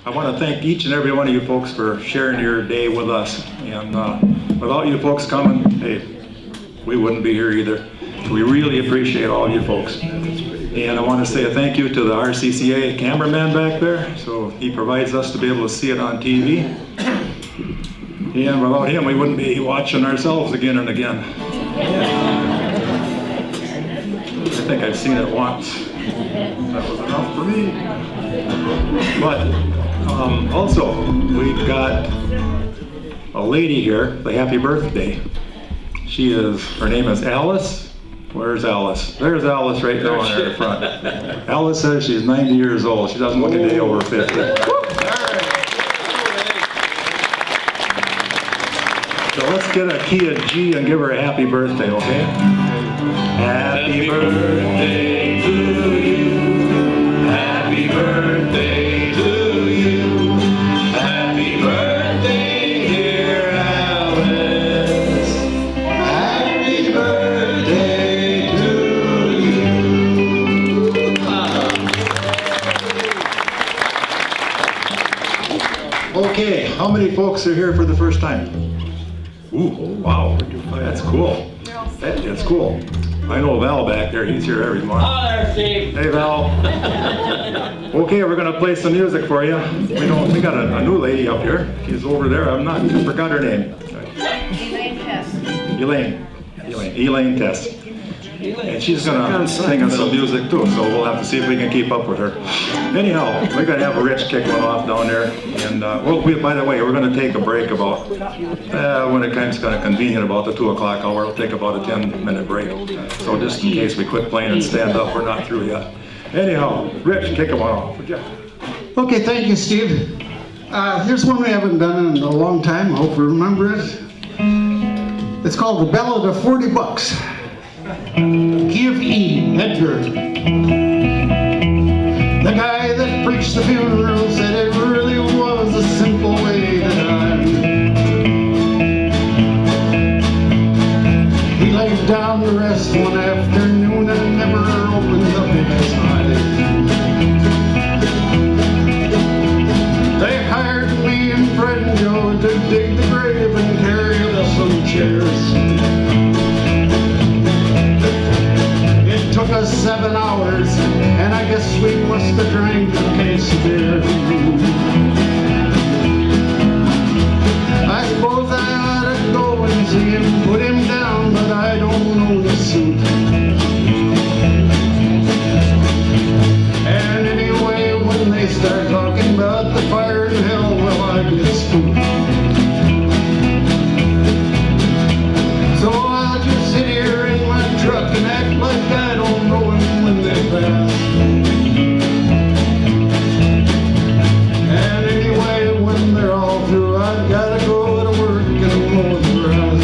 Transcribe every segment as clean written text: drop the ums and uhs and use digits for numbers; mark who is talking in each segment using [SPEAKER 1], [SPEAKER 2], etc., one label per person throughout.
[SPEAKER 1] I want to thank each and every one of you folks for sharing your day with us. And without you folks coming, hey, we wouldn't be here either. We really appreciate all of you folks. And I want to say a thank you to the RCCA cameraman back there. So he provides us to be able to see it on TV. And without him, we wouldn't be watching ourselves again and again. I think I've seen it once. That was enough for me. But also, we've got a lady here, the happy birthday. Her name is Alice. Where's Alice? There's Alice right now in the front. Alice says she's 90 years old. She doesn't look a day over 50. So let's get a key of G and give her a happy birthday, okay? Happy birthday to you. Happy birthday to you. Happy birthday, dear Alice. Happy birthday to you. Okay, how many folks are here for the first time? Ooh, wow, that's cool. That's cool. I know Val back there, he's here every month.
[SPEAKER 2] Oh, there's Steve.
[SPEAKER 1] Hey Val. Okay, we're gonna play some music for you. We got a new lady up here. She's over there. I forgot her name.
[SPEAKER 3] Elaine Test.
[SPEAKER 1] Elaine Test. And she's gonna sing us some music too, so we'll have to see if we can keep up with her. Anyhow, we're gonna have a Rich kick one off down there. And by the way, we're gonna take a break about, when it comes kind of convenient, about the 2 o'clock hour. We'll take about a 10-minute break. So just in case we quit playing and stand up, we're not through yet. Anyhow, Rich, kick one off.
[SPEAKER 4] Okay, thank you, Steve. Here's one we haven't done in a long time. I hope you remember it. It's called The Ballad of 40 Bucks. Key of E, Edgar. The guy that preached the funeral said it really was a simple way to die. He laid down to rest one afternoon and never opened up his eyes. They hired me and Fred and Joe to dig the grave and carry us some chairs. Took us 7 hours, and I guess we must have drank a case of beer. I suppose I ought to go and see him, put him down, but I don't know the suit. And anyway, when they start talking about the fire in hell, well, I get spooked. So I'll just sit here in my truck and act like I don't know him when they pass. And anyway, when they're all through, I've got to go to work and mow the grass.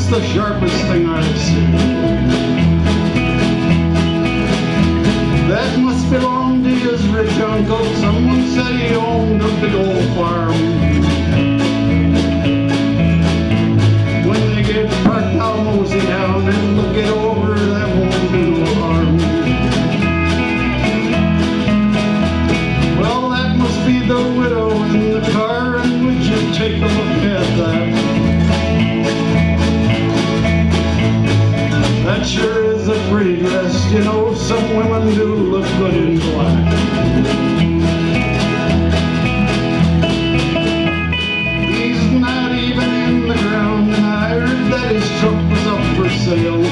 [SPEAKER 4] The sharpest thing I've seen. That must belong to his rich uncle. Someone said he owned a big old farm. When they get parked, I'll mosey down and look it over. That won't do no harm. Well, that must be the widow in the car, and would you take a look at that? That sure is a pretty dress, you know, some women do look good in black. He's not even in the ground, and I heard that his truck was up for sale.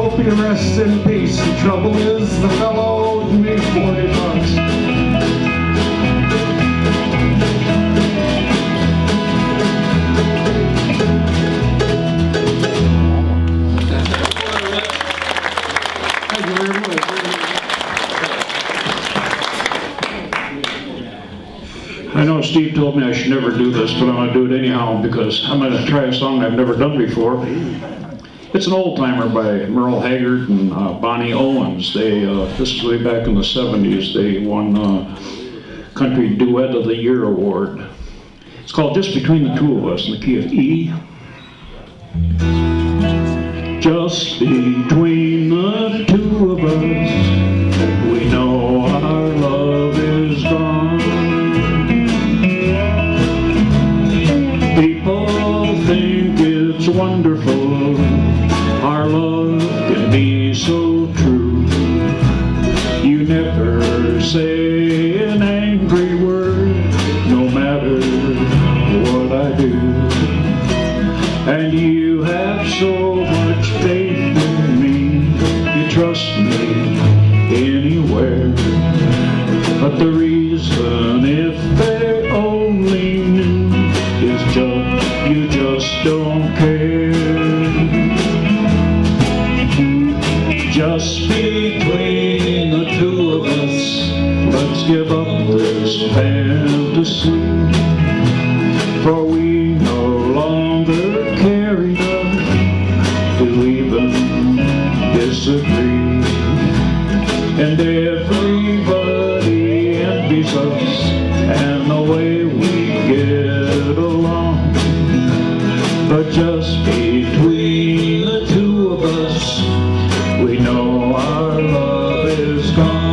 [SPEAKER 4] hope he rests in peace. The trouble is, the fellow owed me 40 bucks. Thank you very much.
[SPEAKER 2] I know Steve told me I should never do this, but I'm going to do it anyhow because I'm going to try a song I've never done before. It's an old timer by Merle Haggard and Bonnie Owens. This is way back in the 70s. They won Country Duet of the Year award. It's called Just Between the Two of Us in the key of E. Just between the two of us, we know our love is gone. People think it's wonderful, our love can be so true. You never say an angry word, no matter what I do. And you have so much faith in me, you trust me anywhere. But the reason, if they only knew, is you just don't care. Just between the two of us, let's give up this fantasy, for we no longer care enough to even disagree. And everybody envies us and the way we get along. But just between the two of us, we know our love is gone.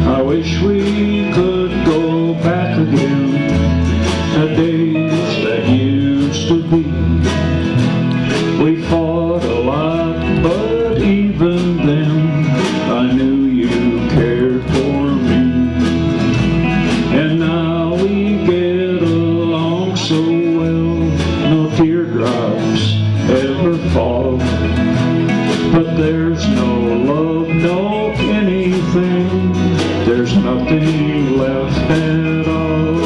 [SPEAKER 2] I wish we could go back again, the days that used to be. We fought a lot, but even then I knew you cared for me. And now we get along so well, no teardrops ever fall. But there's no love, no anything, there's nothing left at all.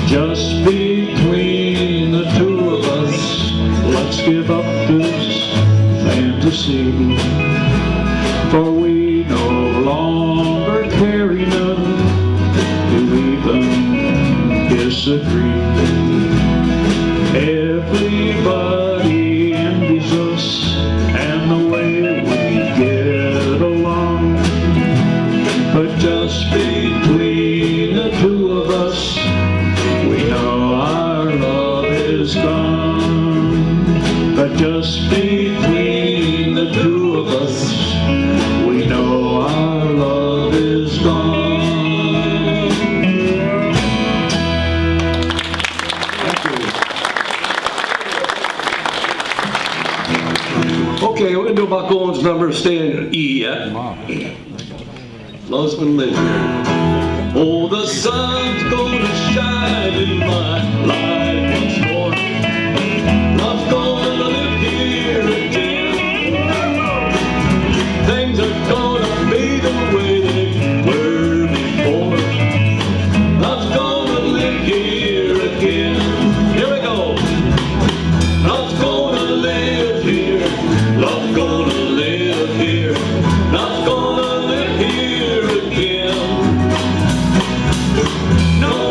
[SPEAKER 2] Just between the two of us, let's give up this fantasy, for we no longer care enough to even disagree. Everybody envies us and the way we get along. But just between the two of us, we know our love is gone. But just between the two of us, we know our love is gone.
[SPEAKER 5] Okay, we're gonna do Buck Owens' number, staying in E yet. Love's been living here. Oh, the sun's gonna shine in my life once more. Love's gonna live here again. Things are gonna be the way they were before. Love's gonna live here again. Here we go. Love's gonna live here. Love's gonna live here. Love's gonna live here again. No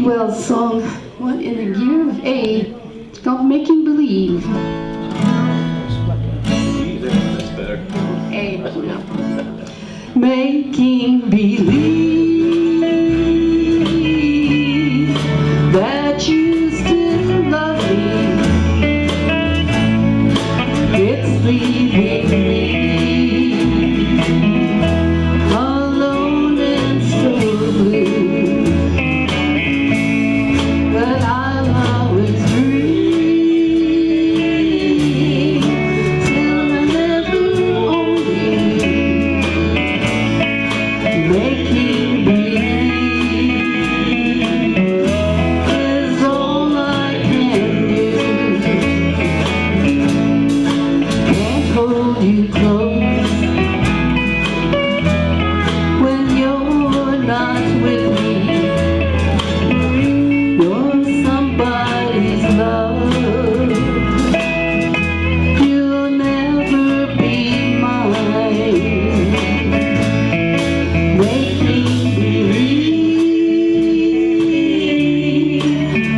[SPEAKER 6] Well song, what in the year of A? It's called Making Believe.
[SPEAKER 5] That's better.
[SPEAKER 6] A, but no. Making believe that you still love me. It's leaving me alone and so blue. But I'll always dream till I never own you. Making believe is all I can do. Can't hold you close when you're not with me. You're somebody's love. You'll never be mine. Making believe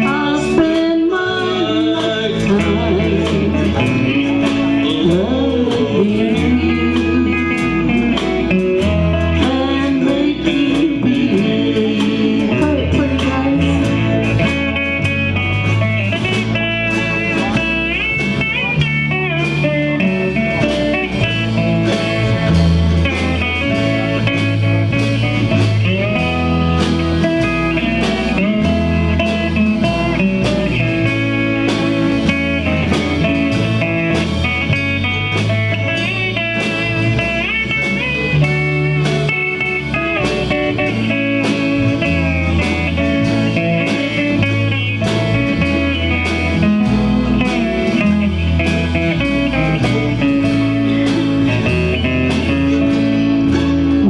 [SPEAKER 6] I'll spend my lifetime loving you and making believe. All right, pretty guys.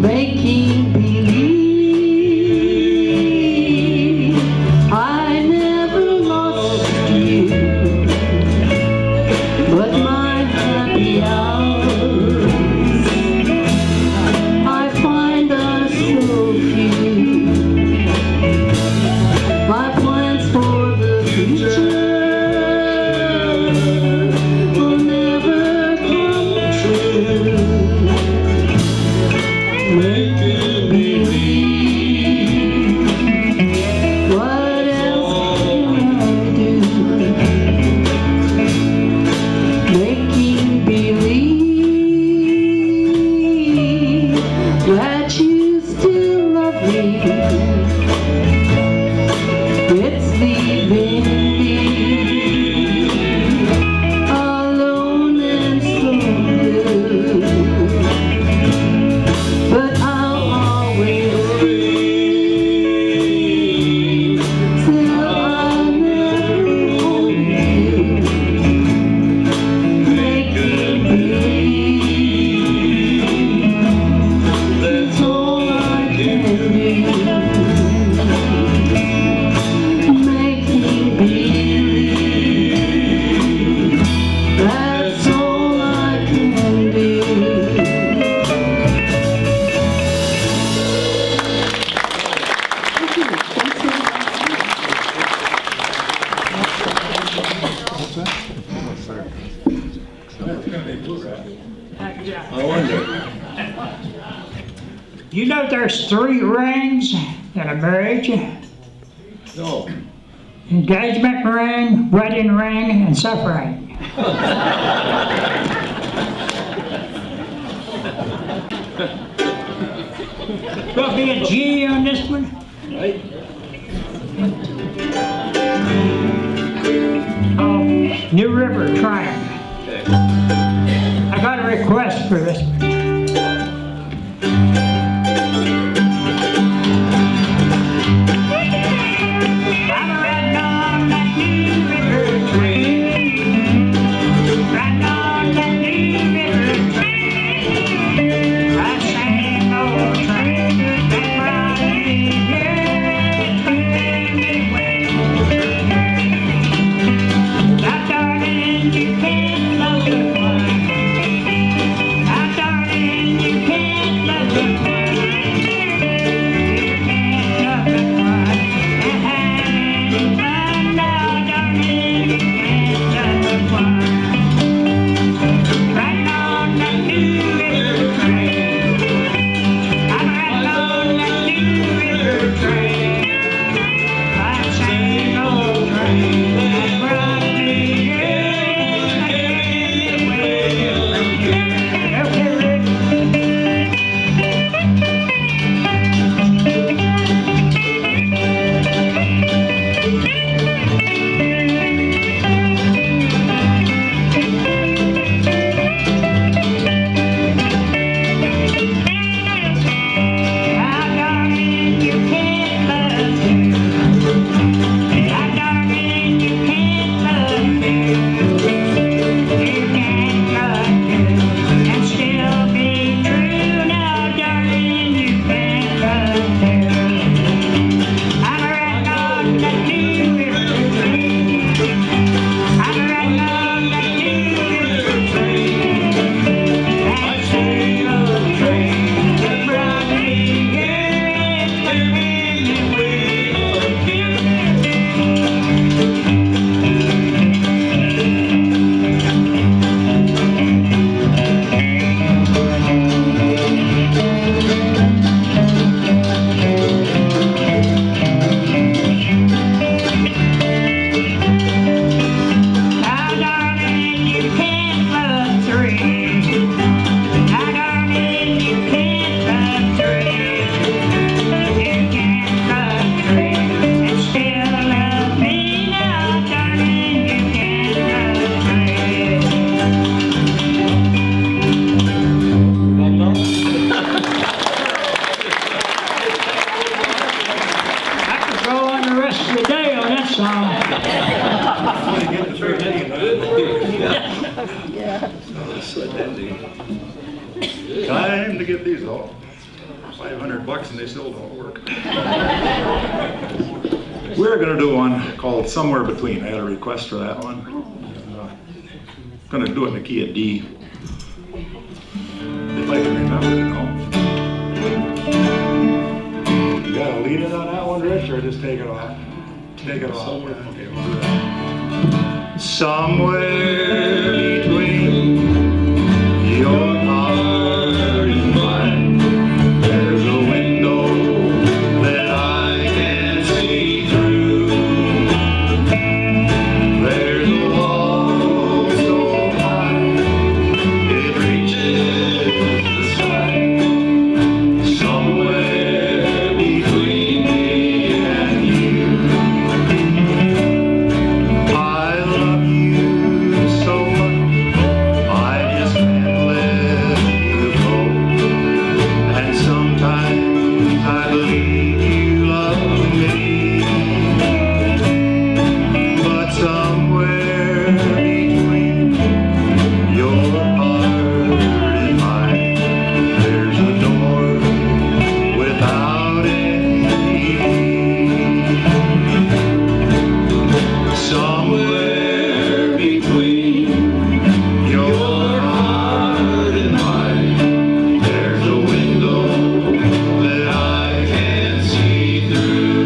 [SPEAKER 6] Making believe I never lost you, but my happy hours I find are so few. My plans for the future will never come true. Making believe, what else can I do? Making believe that you still love me. It's leaving me alone and so blue. But I'll always dream till I never own you. Making believe that's all I can do. Making believe that's all I can do.
[SPEAKER 5] I wonder.
[SPEAKER 7] You know there's 3 rings in a marriage?
[SPEAKER 5] No.
[SPEAKER 7] Engagement ring, wedding ring, and suffering. Will be a G on this one?
[SPEAKER 5] Right?
[SPEAKER 7] Oh, New River Triumph.
[SPEAKER 5] Okay.
[SPEAKER 7] I got a request for this one. I'm riding on that New River train, riding on that New River train. I sang old train, that brought me here, train me away. Now darling, you can't love the one. Now darling,
[SPEAKER 1] Time to get these all. $500 and they still don't work. We're gonna do one called Somewhere Between. I had a request for that one. Gonna do it in the key of D. If I can remember, you gotta lead it on that one, Rich, or just take it off? Take it off. Okay, we'll do that. Somewhere between your heart and mine, there's a window that I can see through. There's a wall so high it reaches the sky. Somewhere between me and you, I love you so much, I just can't let you go. And sometimes I believe you love me, but somewhere between your heart and mine, there's a door without any key. Somewhere between your heart and mine, there's a window that I can see through.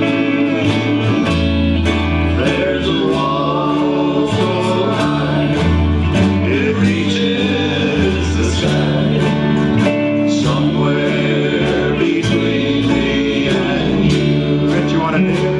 [SPEAKER 1] There's a wall so high it reaches the sky. Somewhere between me and you. Rich, you want to take it?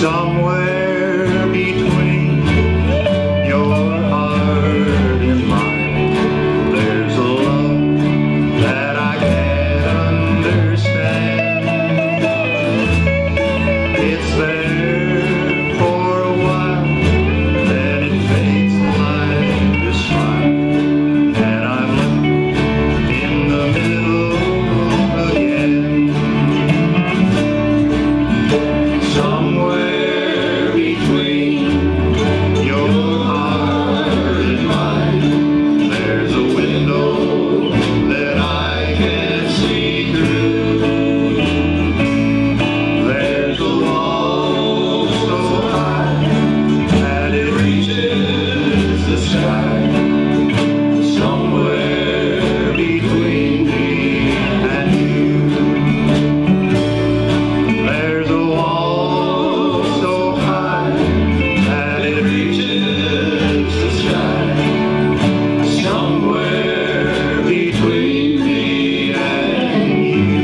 [SPEAKER 1] Somewhere between your heart and mine, there's a love that I can't understand. It's there for a while, then it fades like a smile, and I'm left in the middle again. Somewhere between your heart and mine, there's a window that I can see through. There's a wall so high that it reaches the sky. Somewhere between me and you, there's a wall so high that it reaches the sky. Somewhere between me and you.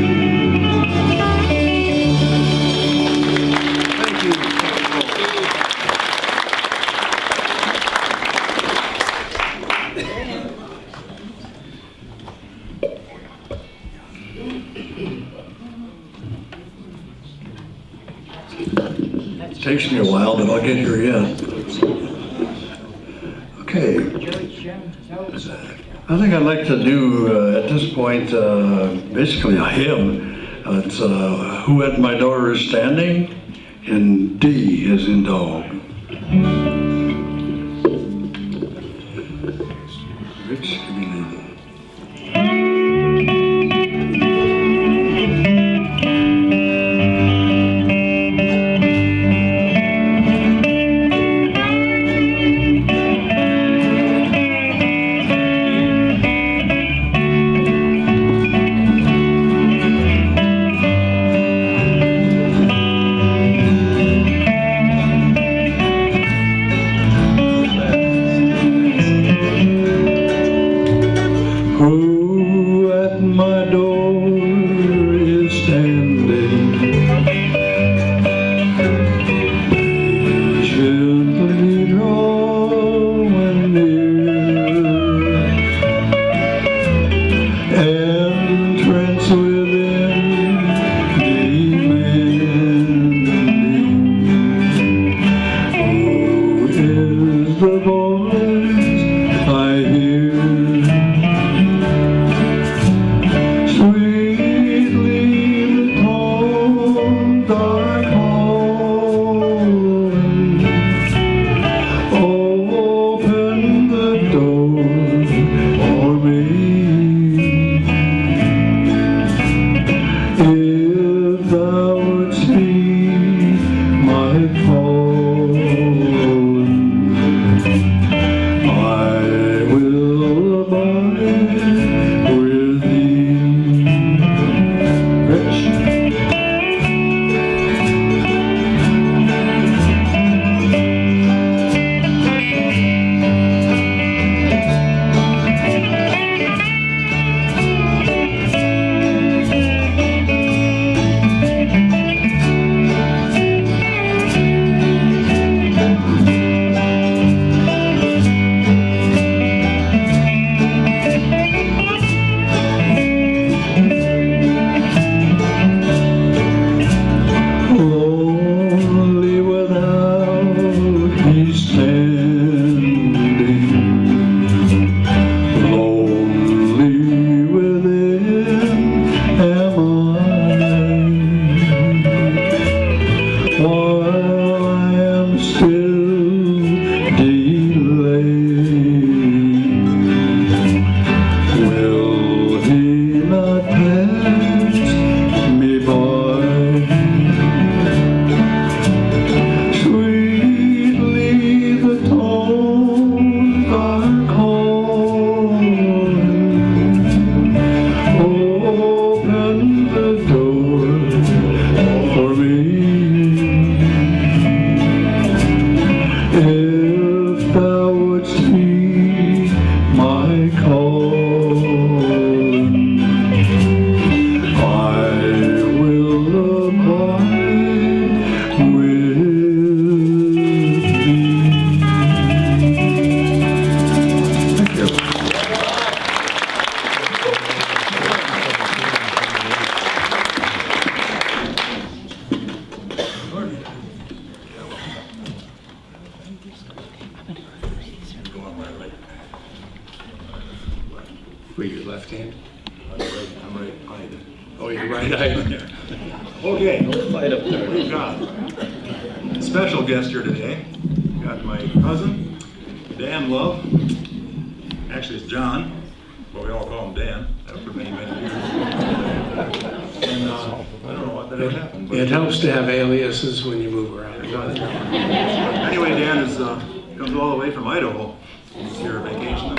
[SPEAKER 1] Thank you.
[SPEAKER 8] Takes me a while, but I'll get here yet. Okay. I think I'd like to do, at this point, basically a hymn. It's Who at My Door is Standing, and D is in dog. Rich, give me the... Who at my door is standing, gently drawing near. calling. I will abide with thee. Thank you.
[SPEAKER 9] Were you left-handed?
[SPEAKER 1] I'm right-eyed.
[SPEAKER 9] Oh, you're right-eyed.
[SPEAKER 1] Okay,
[SPEAKER 9] Light up there.
[SPEAKER 1] we've got a special guest here today. We've got my cousin, Dan Love. Actually, it's John, but we all call him Dan. That for many, many years. And I don't know what that ever happened. But
[SPEAKER 9] It helps to have aliases when you move around.
[SPEAKER 1] anyway, Dan is comes all the way from Idaho. He's here on vacation.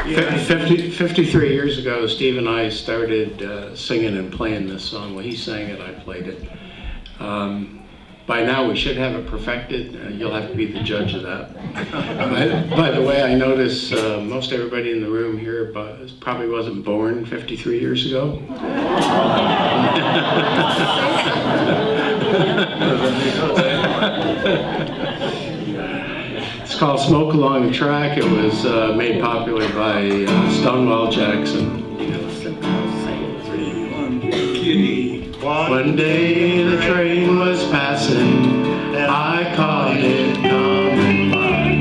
[SPEAKER 9] Yeah. 53 years ago, Steve and I started singing and playing this song. Well, he sang it, I played it. By now, we should have it perfected. You'll have to be the judge of that. By the way, I notice most everybody in the room here probably wasn't born 53 years ago. It's called Smoke Along the Track. It was made popular by Stonewall Jackson. One day the train was passing, I caught it coming by,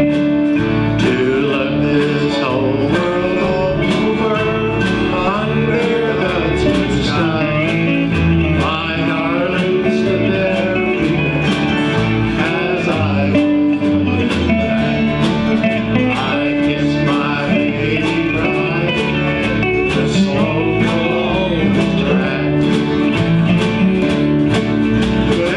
[SPEAKER 9] to look this whole world over, under the blue sky. My darling stood there weeping, as I was looking back. I kissed my baby bride, the smoke along the track. Well,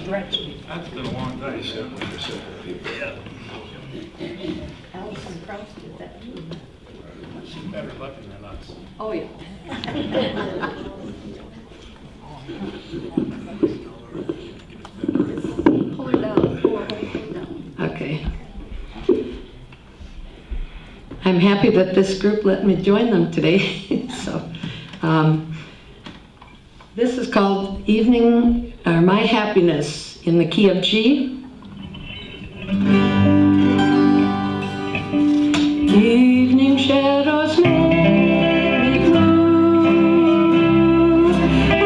[SPEAKER 3] stretch me.
[SPEAKER 1] That's been a long day, sir.
[SPEAKER 3] Allison Krauss did that too.
[SPEAKER 9] She's better looking than us.
[SPEAKER 3] Oh, yeah. Pull her down, pull her down.
[SPEAKER 6] Okay. I'm happy that this group let me join them today. So, this is called Evening, or My Happiness, in the key of G. Evening shadows make me blue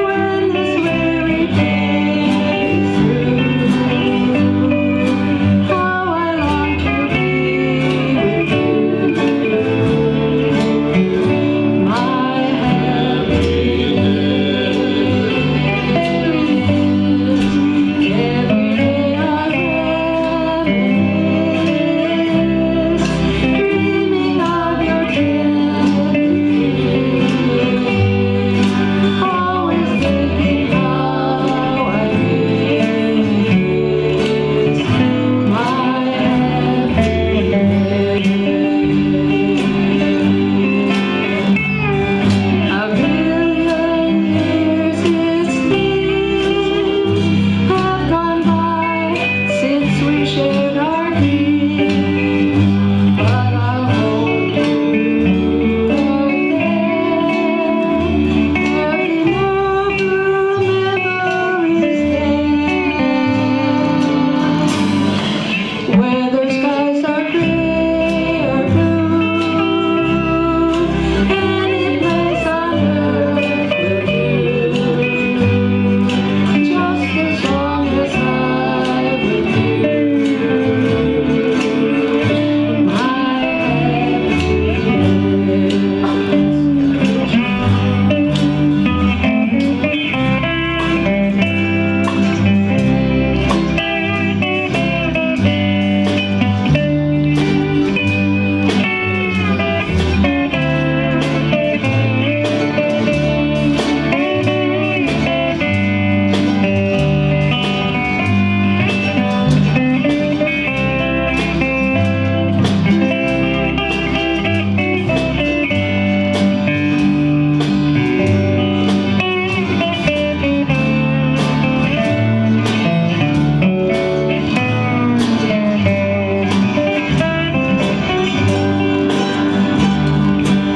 [SPEAKER 6] when this weary day is through. How I long to be with you, my happiness. Every day I reminisce, dreaming of your tender kiss. Always thinking how I miss my happiness. A billion years it seems have gone by since we shared our dreams, but I'll hold you again. There'll be no blue memories then, whether skies are gray or blue, any place on earth will do, just as long as I'm with you, my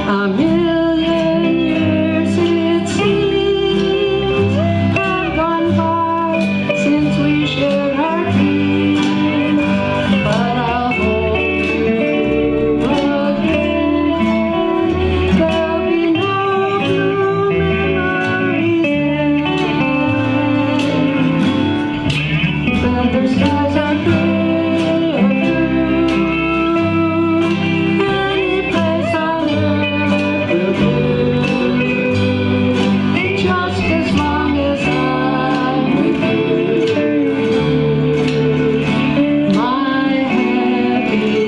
[SPEAKER 6] A million years it seems have gone by since we shared our dreams, but I'll hold you again. There'll be no blue memories then, whether skies are gray or blue, any place on earth will do, just as long as I'm with you, my happiness.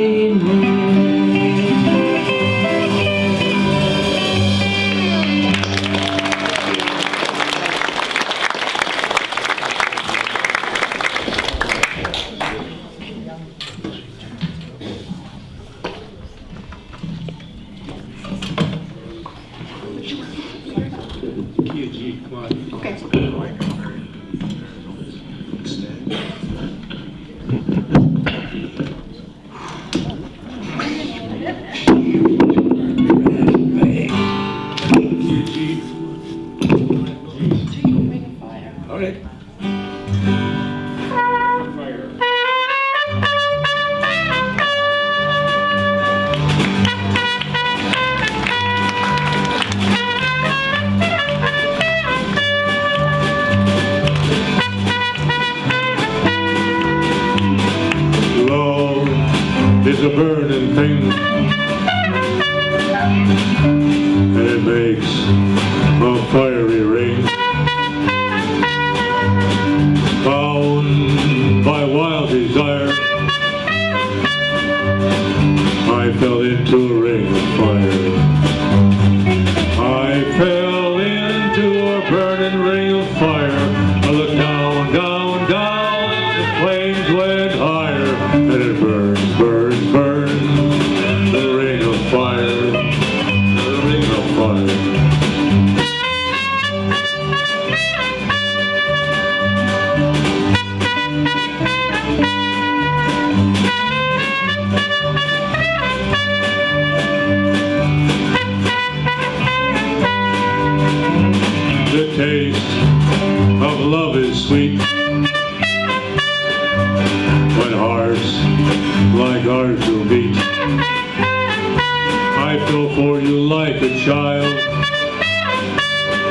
[SPEAKER 5] child.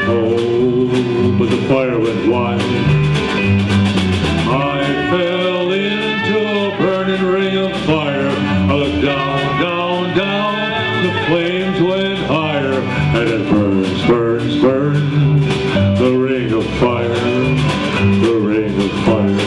[SPEAKER 5] Oh, but the fire went wild. I fell into a burning ring of fire. I looked down, down, down. The flames went higher, and it burns, burns, burns. The ring of fire, the ring of fire.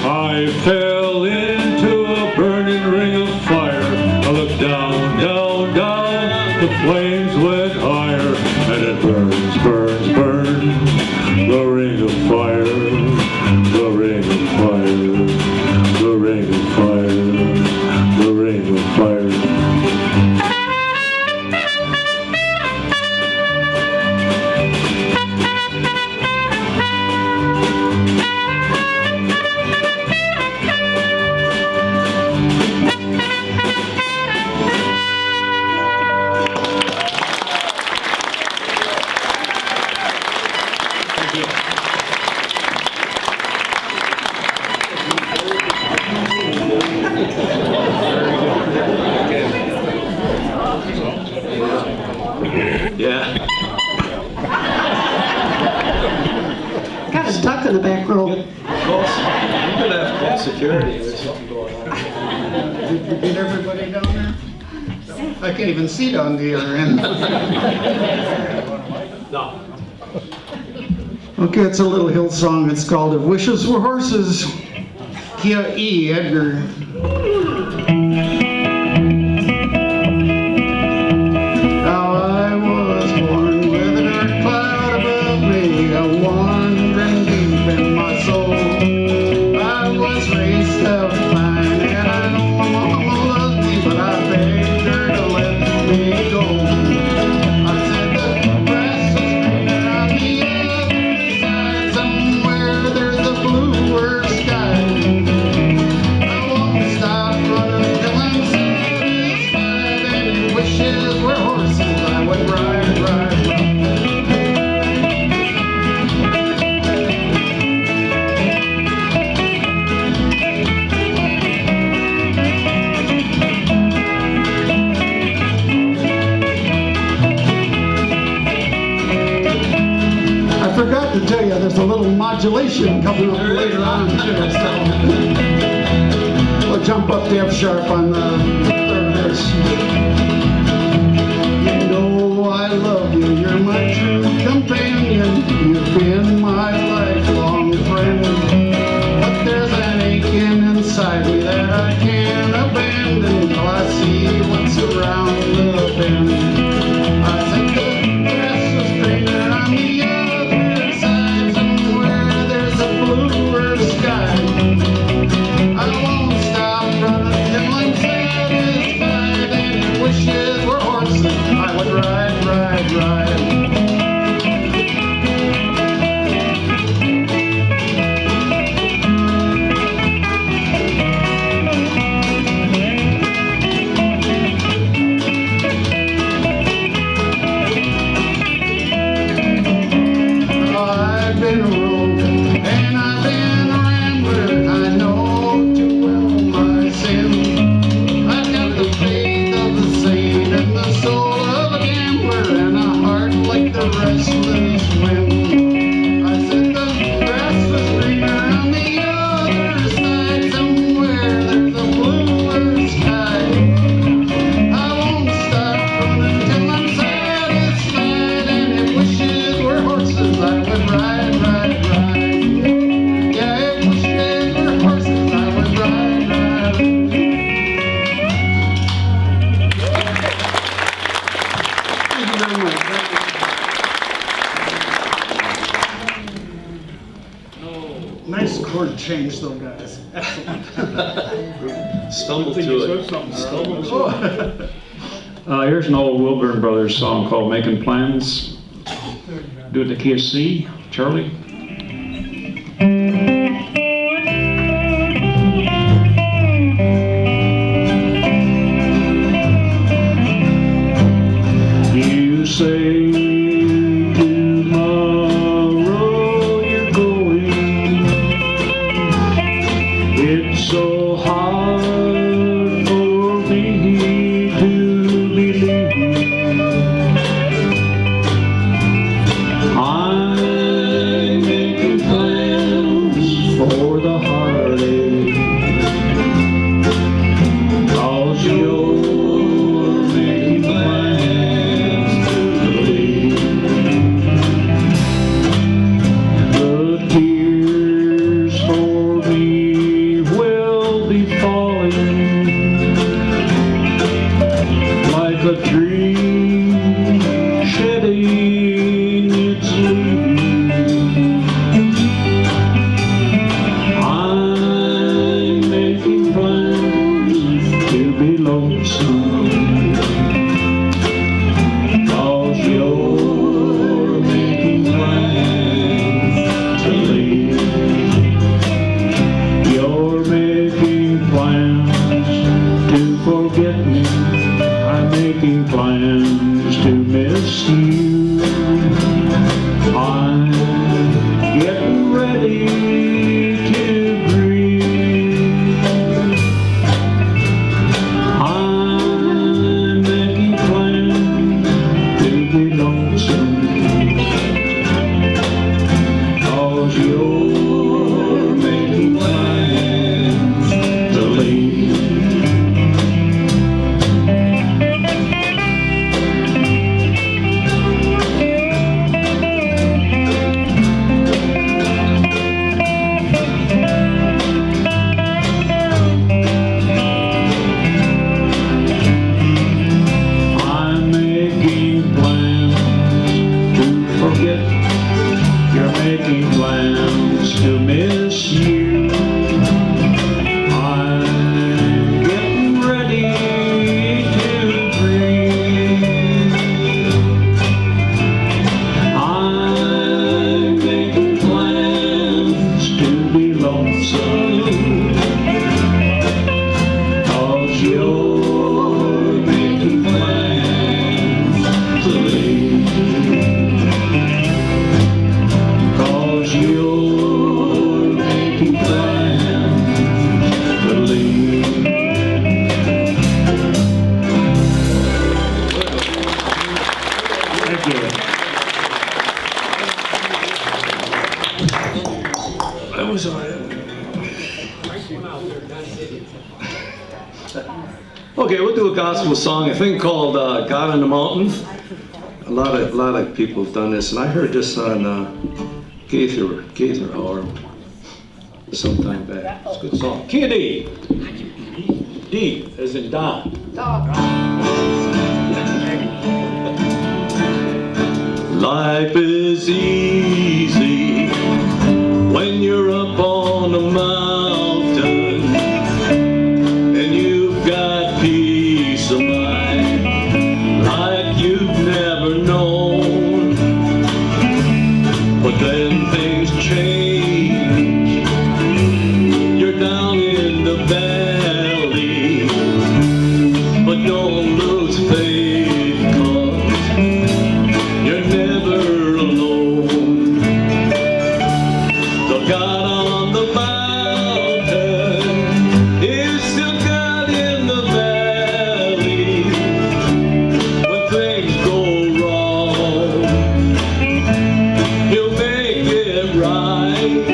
[SPEAKER 5] I fell into a burning ring of fire. I looked down, down, down. The flames went higher, and it burns, burns, burns. The ring of fire, the ring of fire, the ring of fire, the ring of fire. Yeah.
[SPEAKER 3] Got stuck in the back row.
[SPEAKER 10] You could have close security or something going on.
[SPEAKER 4] Did you get everybody down there? I can't even see down the other end.
[SPEAKER 10] No.
[SPEAKER 4] Okay, it's a little hill song. It's called If Wishes Were Horses. Kia E. Edgar. Now I was born with a dark cloud above me, a wandering deep in my soul. I was raised up fine, and I know my mama loved me, but I begged her to let me go. I said the grass is greener on the other side, somewhere there's a bluer sky. I won't stop running till I'm satisfied, and if wishes were horses, I would ride, ride, ride. I forgot to tell you, there's a little modulation coming up later on too, so we'll jump up to F sharp on the third verse. You know I love you, you're my true companion, you've been my lifelong friend. But there's an aching inside me that I can't abandon till I see what's around the bend. I think the grass is greener on the other side, somewhere there's a bluer sky. I won't stop running till I'm satisfied, and if wishes were horses, I would ride, ride, ride. I've been a rogue, and I've been a rambler, I know too well my sin. I've got the faith of the saint and the soul of a gambler, and a heart like the restless wind. I said the grass was greener on the other side, somewhere there's a bluer sky. I won't stop running till I'm satisfied, and if wishes were horses, I would ride, ride, ride. Yeah, if wishes were horses, I would ride, ride. Thank you very much. Nice chord change though, guys. Excellent.
[SPEAKER 10] Stumble to it. Stumble to it.
[SPEAKER 2] Here's an old Wilburn Brothers song called Making Plans. Do it the key of C, Charlie. getting ready to breathe. I'm making plans to be lonesome, 'cause you're making plans to leave. I'm making plans to forget. You're making plans to miss you. I'm getting ready to breathe. I'm making plans to be lonesome, 'cause you're making plans to leave. 'Cause you're making plans to leave. Thank you.
[SPEAKER 5] That was all right. Okay, we'll do a gospel song, a thing called God on the Mountain. A lot of people have done this, and I heard this on Gaither Hour sometime back. It's a good song. Key of D. D as in Don. Life is easy when you're up on a mountain and you've got peace of mind like you've never known. But then things change. You're down in the valley, but don't lose faith, 'cause you're never alone. The God on the mountain is still God in the valley. When things go wrong, He'll make it right.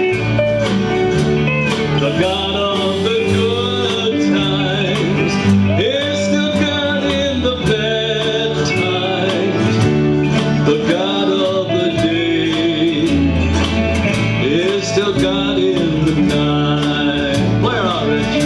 [SPEAKER 5] The God of the good times is still God in the bad times. The God of the day is still God in the night. Play her out, Rich.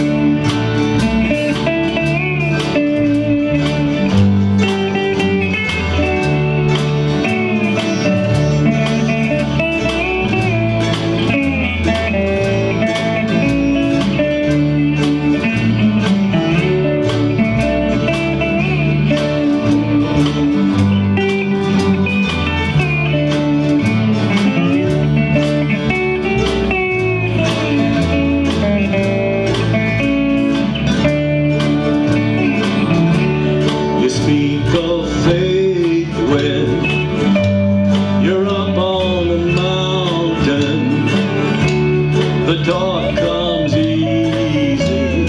[SPEAKER 5] You speak of faith when you're up on the mountain. The talk comes easy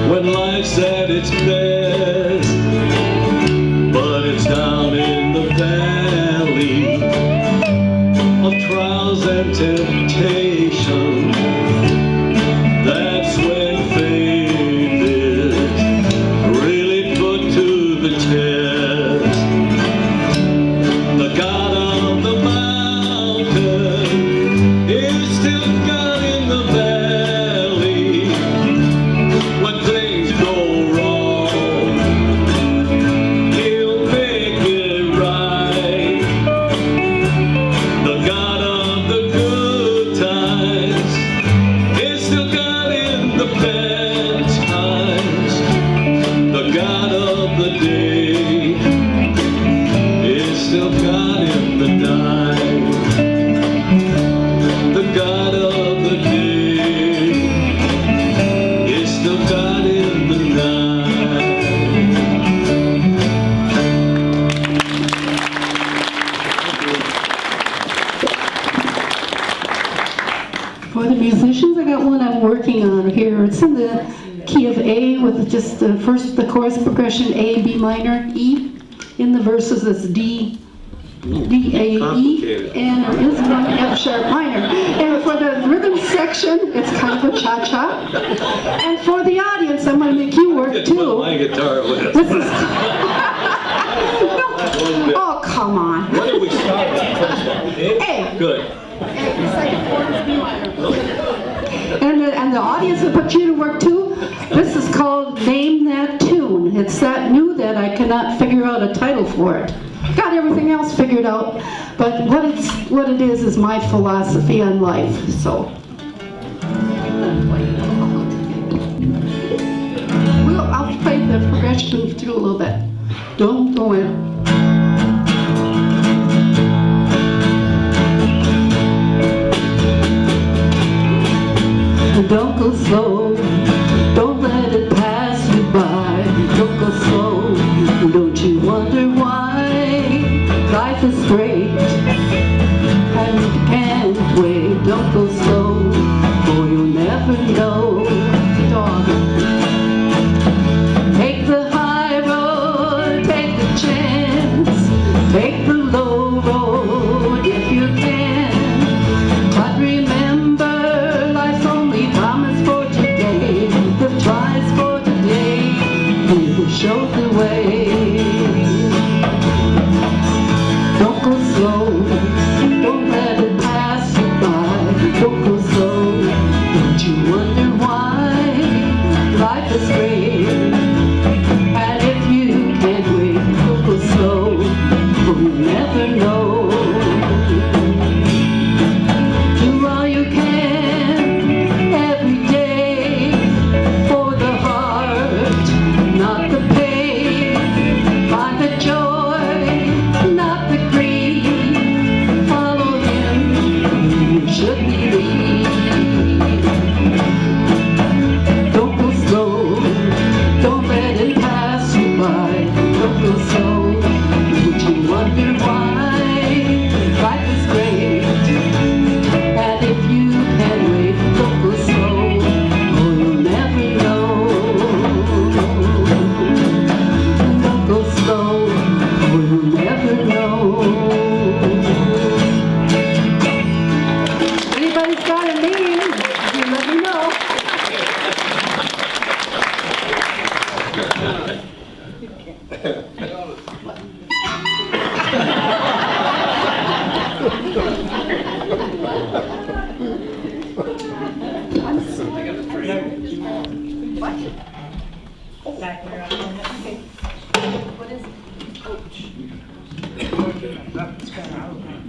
[SPEAKER 5] when life's at its best, but it's down in the valley of trials and temptation. That's when faith is really put to the test. The God of the mountain is still God in the valley. When things go wrong, He'll make it right. The God of the good times
[SPEAKER 3] For the musicians, I got one I'm working on here. It's in the key of A with just the chorus progression A, B minor, E. In the verses it's D, D, A, E, and there is one F sharp minor. And for the rhythm section, it's kind of a cha-cha. And for the audience, I'm going to make you work too.
[SPEAKER 10] My guitar with
[SPEAKER 3] This is... Oh, come on.
[SPEAKER 10] Where did we start at first one?
[SPEAKER 3] A.
[SPEAKER 10] Good.
[SPEAKER 3] And the second chord is B minor. And the audience will put you to work too. This is called Name That Tune. It's that new that I cannot figure out a title for it. Got everything else figured out, but what it is my philosophy on life. So I'll play the progression through a little bit. Don't go in. Don't go slow, don't let it pass you by. Don't go slow, don't you wonder why? Life is great, and you can't wait. Don't go slow, or you'll never know. Dog. Take the high road, take the chance, take the low road if you can. But remember, life's only promise for today. The tries for today, we will show the way. Don't go slow, don't let it pass you by. Don't go slow, don't you wonder why? Life is great, and if you can't wait, don't go slow, for you'll never know. Do all you can every day for the heart, not the pain. Find the joy, not the greed. Follow him, you should believe. Don't go slow, don't let it pass you by. Don't go slow, don't you wonder why? Life is great, and if you can wait, don't go slow, or you'll never know. Don't go slow, or you'll never know. Anybody's got a name, you let me know.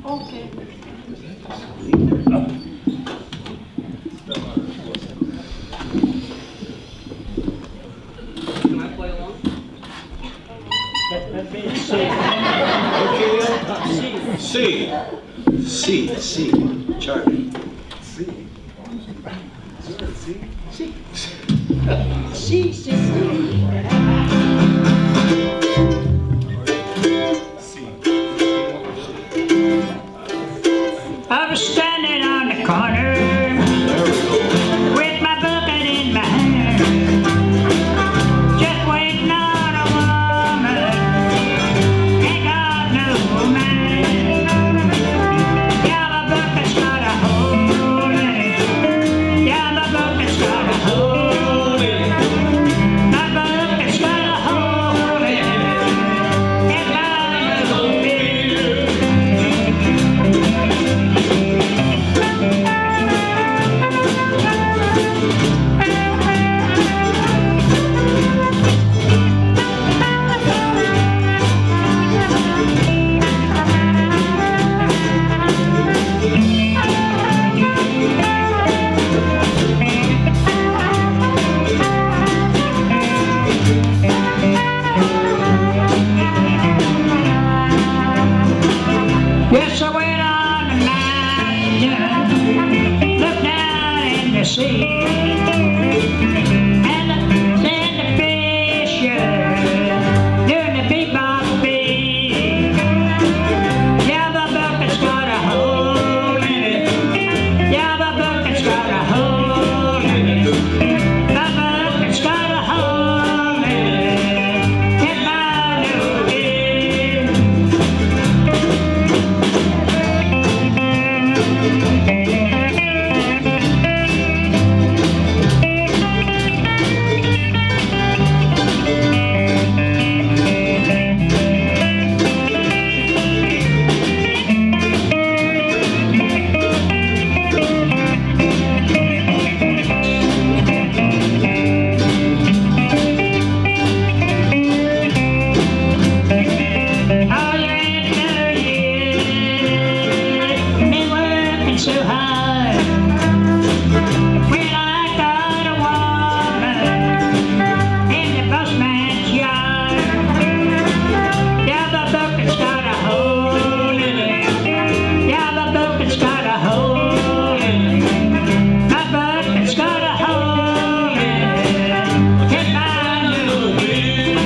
[SPEAKER 3] Okay.
[SPEAKER 10] C. Charlie.
[SPEAKER 7] I was standing on the corner with my bucket in my hand, just waiting on a woman ain't got no man. Yeah, my bucket's got a hole in it. Yeah, my bucket's got a hole in it. My bucket's got a hole in it. And my little beer. so high. Well, I got a woman in the busman's yard. Yeah, the bucket's got a hole in it. Yeah, the bucket's got a hole in it. My bucket's got a hole in it. In my little beer.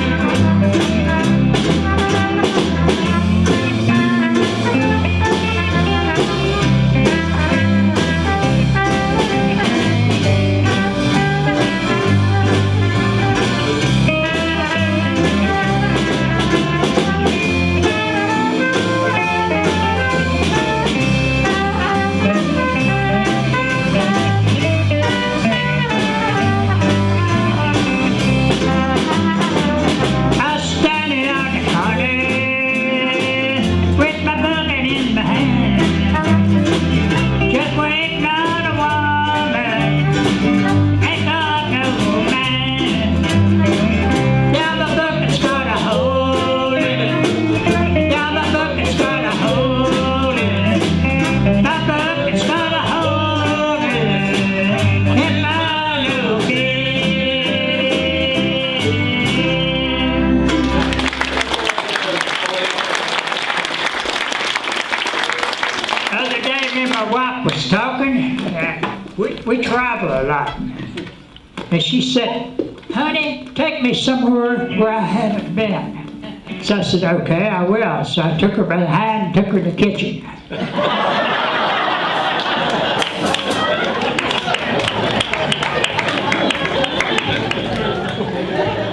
[SPEAKER 7] I was standing out in the corner with my bucket in my hand, just waiting on a woman. Ain't got no man. Yeah, the bucket's got a hole in it. Yeah, the bucket's got a hole in it. My bucket's got a hole in it. In my little beer. The other day, me and my wife was talking. We travel a lot. And she said, honey, take me somewhere where I haven't been. So I said, okay, I will. So I took her by the hand and took her to the kitchen.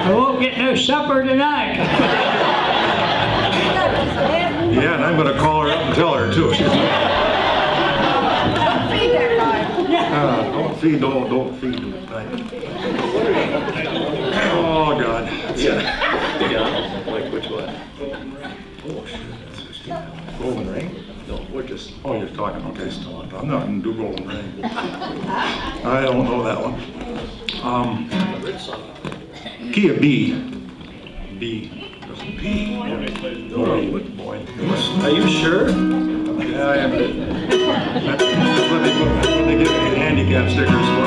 [SPEAKER 7] I won't get no supper tonight.
[SPEAKER 1] Yeah, and I'm gonna call her up and tell her too. Don't feed. Right. Oh, God.
[SPEAKER 10] Yeah, like which one?
[SPEAKER 1] Oh, shit. Golden Ring?
[SPEAKER 10] No, we're just,
[SPEAKER 1] Oh, you're talking, okay. I'm not gonna do Golden Ring. I don't know that one. Key of B. B. Just B. Boy.
[SPEAKER 10] are you sure?
[SPEAKER 1] Yeah, I am. That's what they give me handicap stickers for.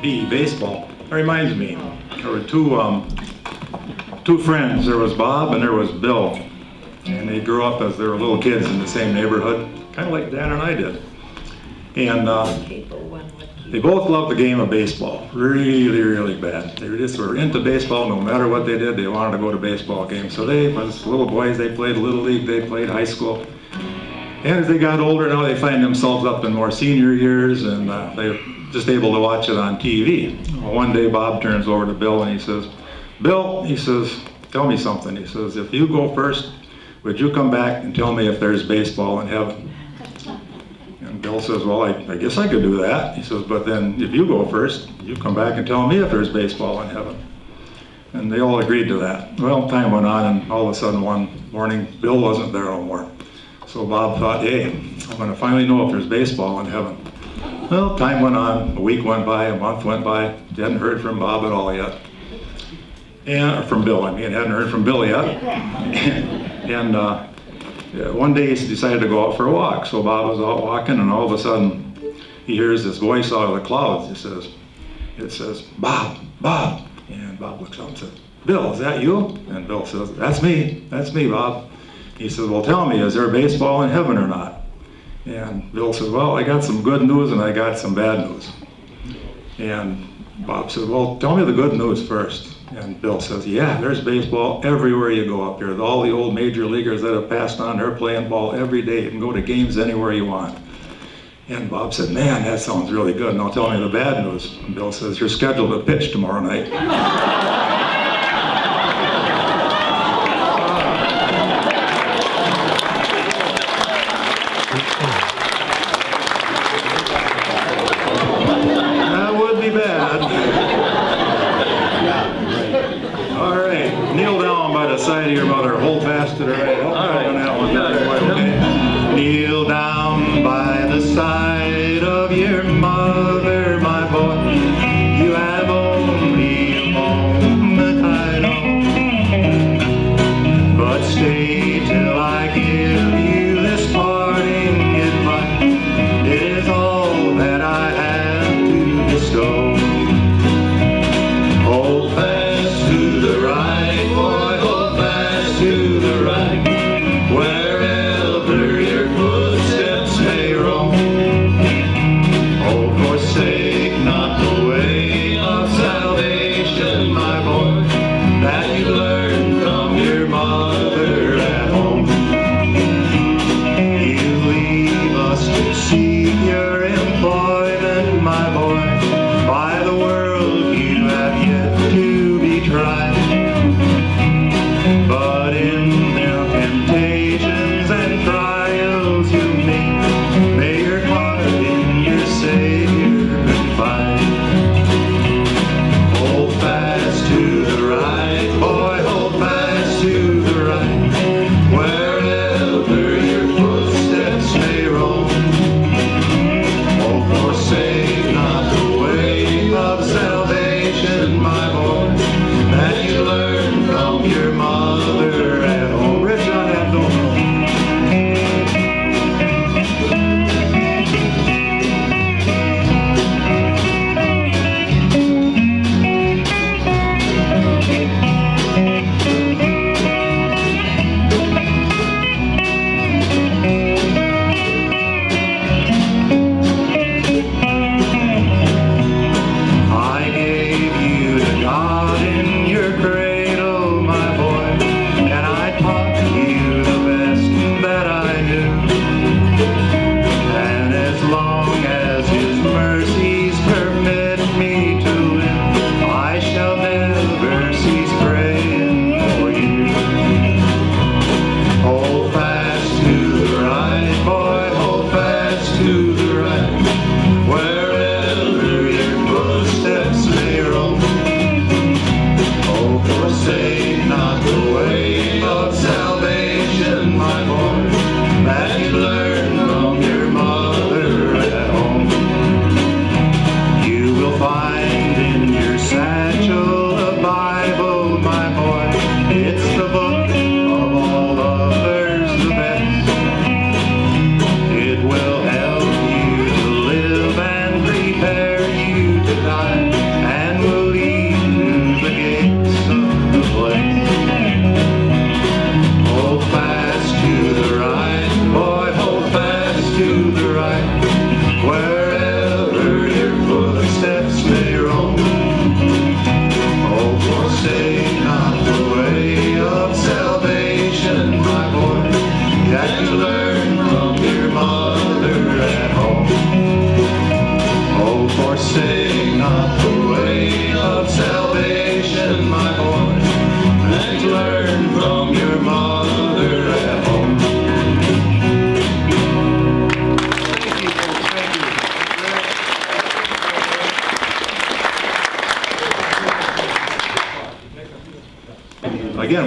[SPEAKER 1] B, baseball. That reminds me, there were two friends. There was Bob and there was Bill. And they grew up as they were little kids in the same neighborhood, kind of like Dan and I did. And they both loved the game of baseball, really bad. They just were into baseball. No matter what they did, they wanted to go to baseball games. So they, as little boys, they played Little League, they played high school. And as they got older, now they find themselves up in more senior years, and they're just able to watch it on TV. Well, one day, Bob turns over to Bill, and he says, Bill, he says, tell me something. He says, if you go first, would you come back and tell me if there's baseball in heaven? And Bill says, well, I guess I could do that. He says, but then if you go first, you come back and tell me if there's baseball in heaven. And they all agreed to that. Well, time went on, and all of a sudden one morning, Bill wasn't there no more. So Bob thought, hey, I'm gonna finally know if there's baseball in heaven. Well, time went on, a week went by, a month went by, hadn't heard from Bob at all yet. And, from Bill, hadn't heard from Bill yet. And one day he decided to go out for a walk. So Bob was out walking, and all of a sudden he hears this voice out of the clouds. It says, Bob. And Bob looks up and says, Bill, is that you? And Bill says, that's me, Bob. He says, well, tell me, is there baseball in heaven or not? And Bill says, well, I got some good news and I got some bad news. And Bob says, well, tell me the good news first. And Bill says, yeah, there's baseball everywhere you go up here. All the old major leaguers that have passed on, they're playing ball every day. You can go to games anywhere you want. And Bob said, man, that sounds really good. Now tell me the bad news. And Bill says, you're scheduled to pitch tomorrow night. That would be bad. All right, kneel down by the side of your mother. Hold fast to the right. Help me out on that one. Okay. Kneel down by the side of your mother, my boy. You have only a moment, I know. But stay till I get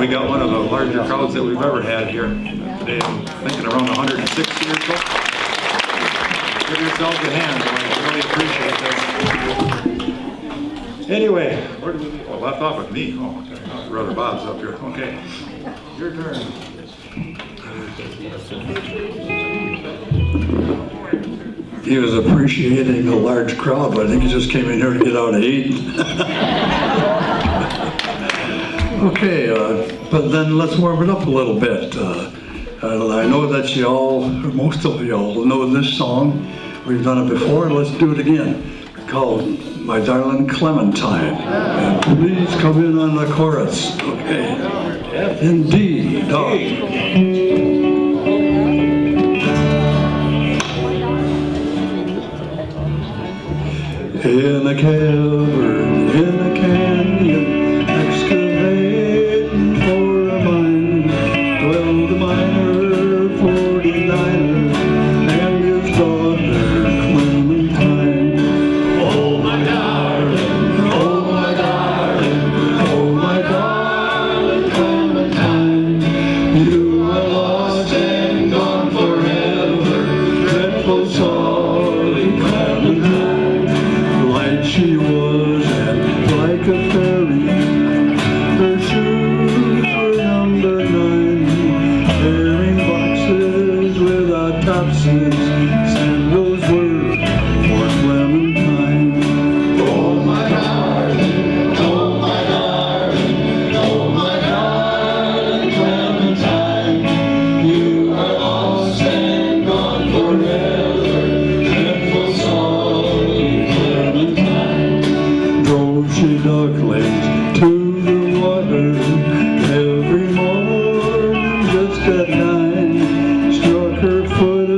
[SPEAKER 1] we got one of the larger crowds that we've ever had here today. I'm thinking around 160 or so. Give yourselves a hand, I really appreciate this. Anyway, where did we leave? Oh, left off with me. Oh, okay. Brother Bob's up here. Okay, your turn.
[SPEAKER 8] He was appreciating the large crowd, but I think he just came in here to get out of eat. Okay, but then let's warm it up a little bit. I know that you all, most of you all know this song. We've done it before, let's do it again. It's called My Darling Clementine. And please come in on the chorus, okay? In D, dog. In a cavern, in a canyon, excavating for a mine, dwelled a miner, 49er, and his daughter Clementine. Oh my darling, oh my darling, oh my darling Clementine, you are lost and gone forever, dreadful sorry Clementine. She was and like a fairy, her shoes were number 9, carrying boxes without topses, sandals were for Clementine. Oh my darling, oh my darling, oh my darling Clementine, you are lost and gone forever, dreadful sorry Clementine. Drove she ducklings to the water every morning just at 9, struck her foot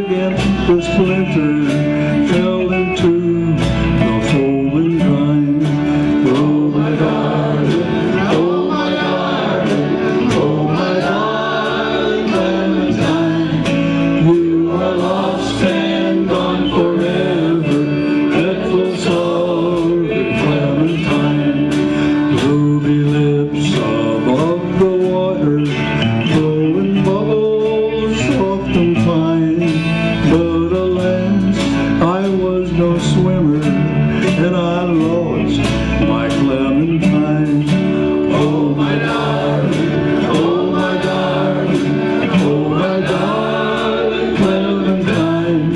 [SPEAKER 8] against the splinter, fell into the foaming brine. Oh my darling, oh my darling, oh my darling Clementine, you are lost and gone forever, dreadful sorry Clementine. Ruby lips above the water, blowing bubbles soft and fine. But alas, I was no swimmer, and I lost my Clementine. Oh my darling, oh my darling, oh my darling Clementine,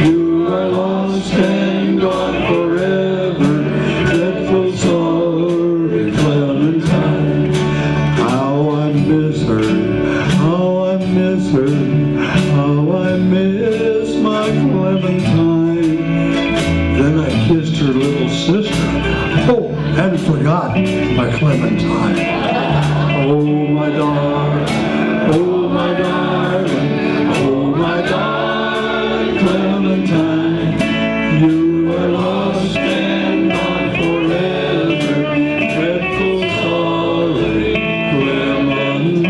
[SPEAKER 8] you are lost and gone forever, dreadful sorry Clementine. How I miss her, how I miss her, how I miss my Clementine. Then I kissed her little sister, oh, and forgot my Clementine. Oh my darling, oh my darling, oh my darling Clementine, you are lost and gone forever, dreadful sorry Clementine.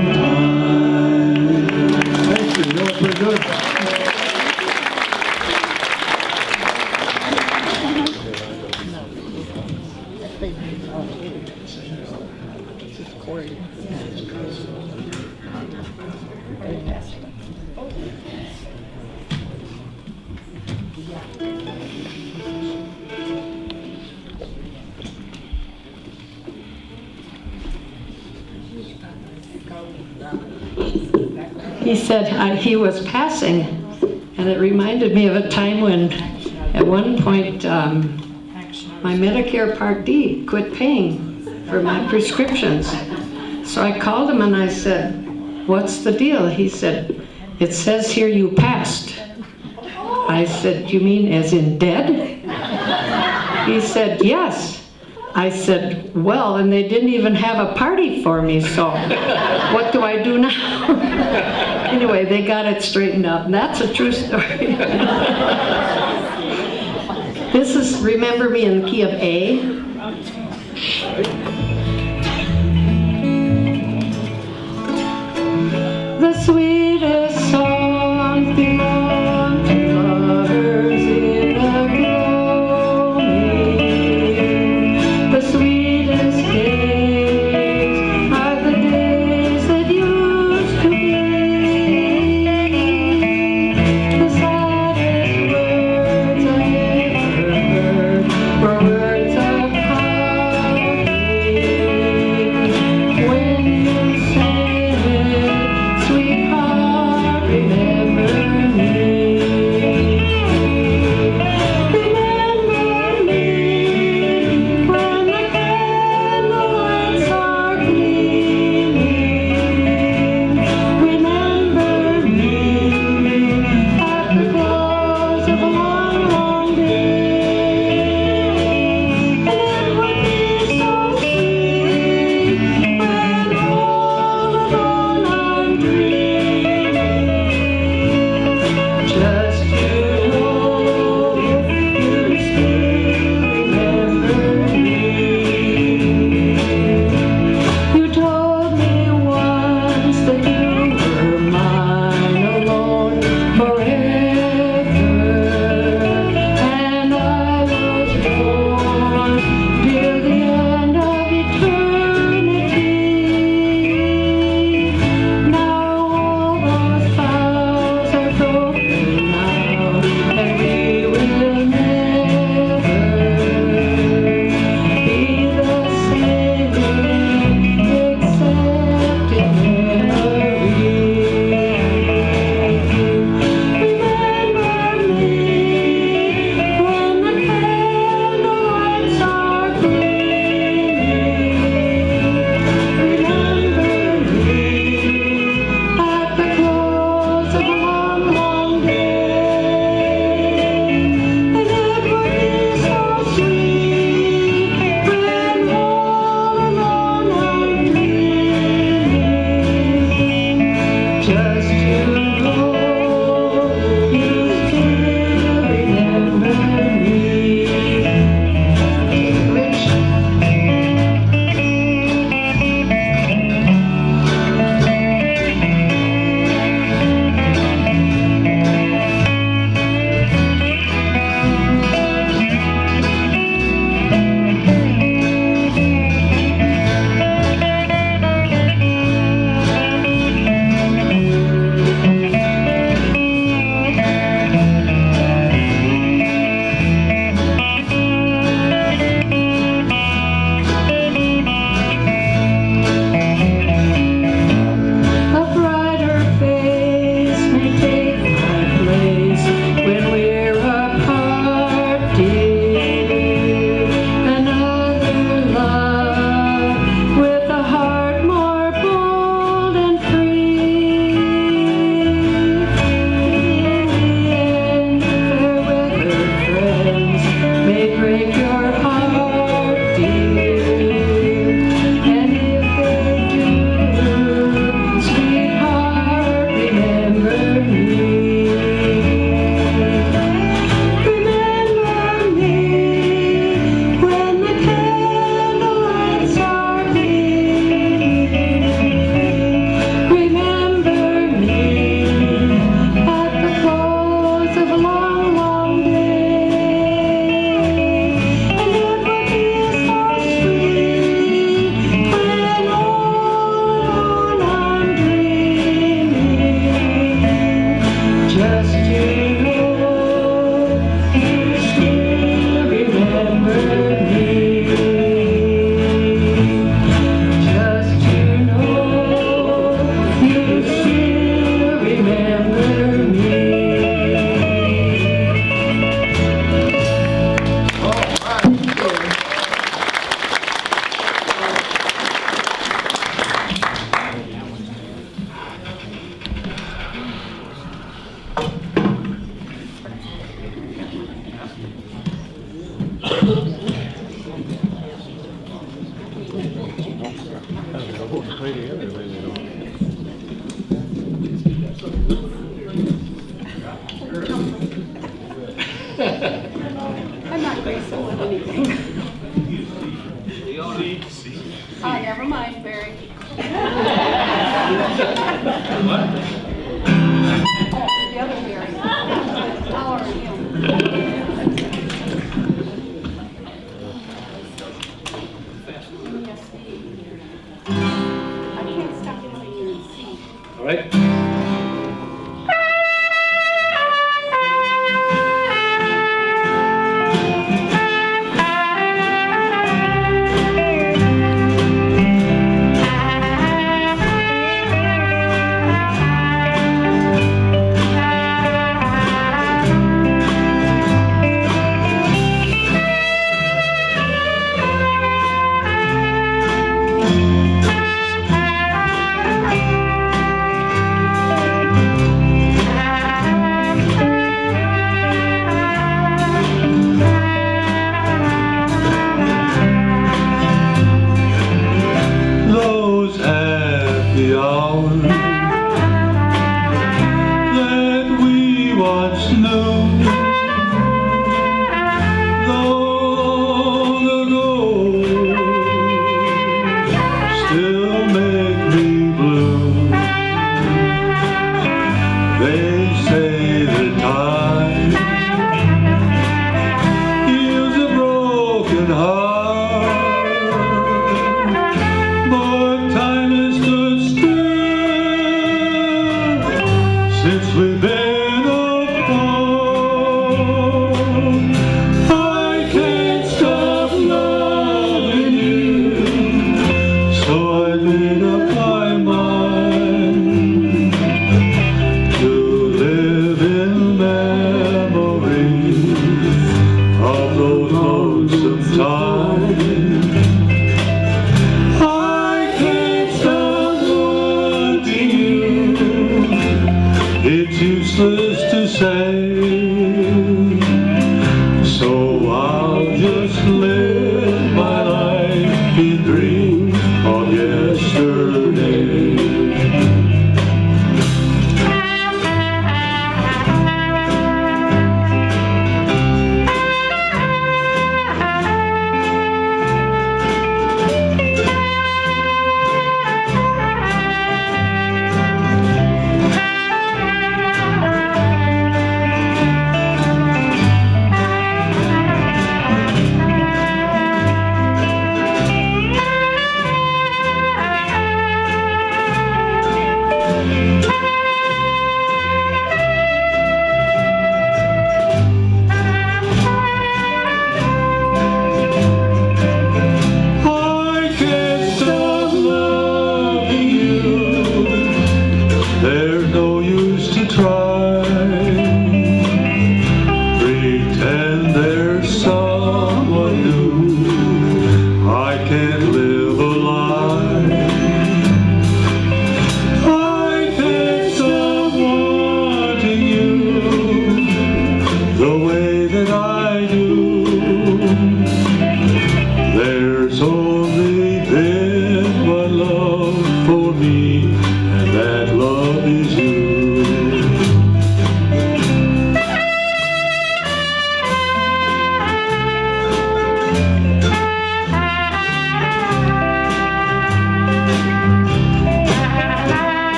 [SPEAKER 8] Thank you, that was pretty good.
[SPEAKER 6] He said he was passing, and it reminded me of a time when, at one point, my Medicare Part D quit paying for my prescriptions. So I called him and I said, "What's the deal?" He said, "It says here you passed." I said, "You mean as in dead?" He said, "Yes." I said, "Well, and they didn't even have a party for me, so what do I do now?" Anyway, they got it straightened out, and that's a true story. This is Remember Me in the key of A. The sweetest song belongs to lovers in the gloaming. The sweetest days are the days Just to know you still remember me. Just to know you still remember me.
[SPEAKER 3] I'm not graceful with anything. Ah, never mind, Barry. Oh, the other Barry. How are you? Yes, I can't stop using your seat.
[SPEAKER 9] All right?
[SPEAKER 5] Those happy hours that we once knew long ago still make me blue. They say that time heals a broken heart, but time has stood still since we've been apart. I can't stop loving you, so I made up my mind to live in memory of those lonesome times. I can't stop wanting you, it's useless to say, so I'll just live my life in dreams of yesterday.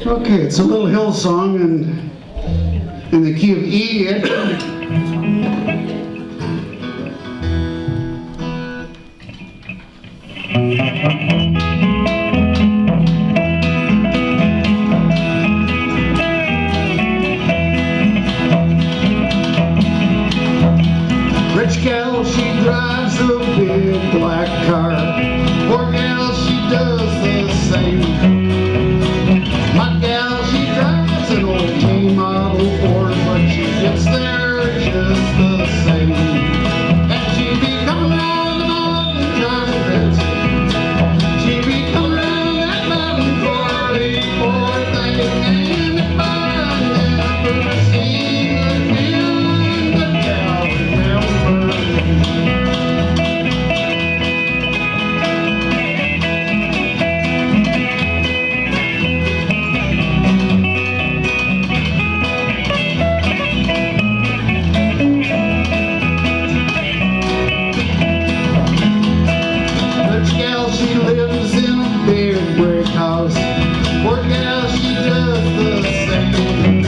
[SPEAKER 4] Okay, it's a little hill song in the key of E. Rich gal, she drives a big black car. Poor gal, she does the same. My gal, she drives an old T model Ford, but she gets there just the same. And she be coming round the mountain driving fancy. She be coming round that mountain for thing. And if I never see her again, the gal remember me. Rich gal, she lives in a big brick house. Poor gal, she does the same.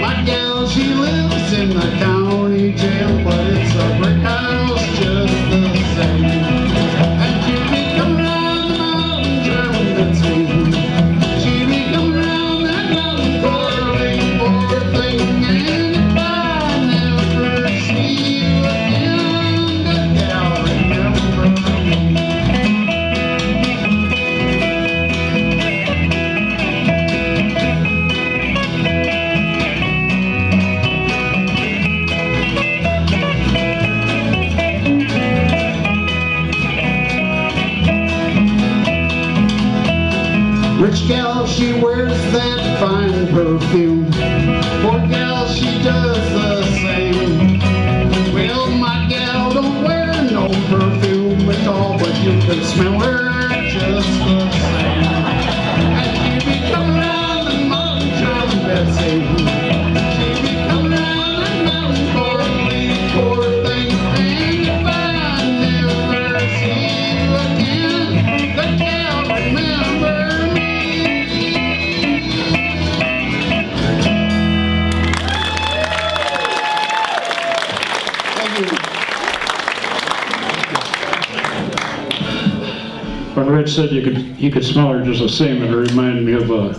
[SPEAKER 4] My gal, she lives in the county jail, but it's a brick house just the same. And she be coming round the mountain driving that speed. She be coming round that mountain for thing. And if I never see you again, the gal remember me. Rich gal, she wears that fine perfume. Poor gal, she does the same. Well, my gal don't wear no perfume at all, but you can smell her just the same. And she be coming round the mountain driving Betsy. She be coming round that mountain for thing. And if I never see you again, the gal remember me.
[SPEAKER 2] When Rich said you could smell her just the same, it reminded me of a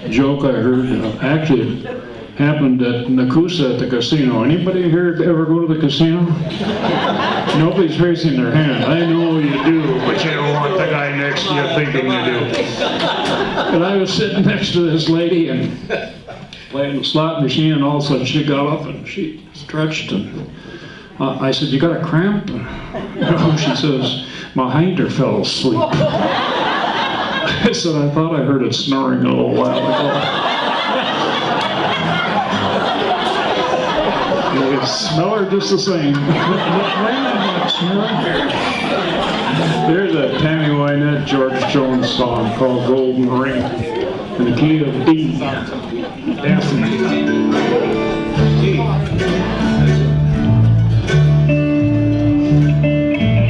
[SPEAKER 2] joke I heard. Actually, it happened at Nakusa at the casino. Anybody here ever go to the casino? Nobody's raising their hand. I know you do, but you don't want the guy next to you thinking you do. But I was sitting next to this lady and playing the slot machine, and all of a sudden she got up and she stretched, and I said, "You got a cramp?" No, she says, "My hinder fell asleep." I said, "I thought I heard it snoring a little while ago." You smell her just the same. There's a Tammy Wynette, George Jones song called Golden Ring in the key of D. Dancing.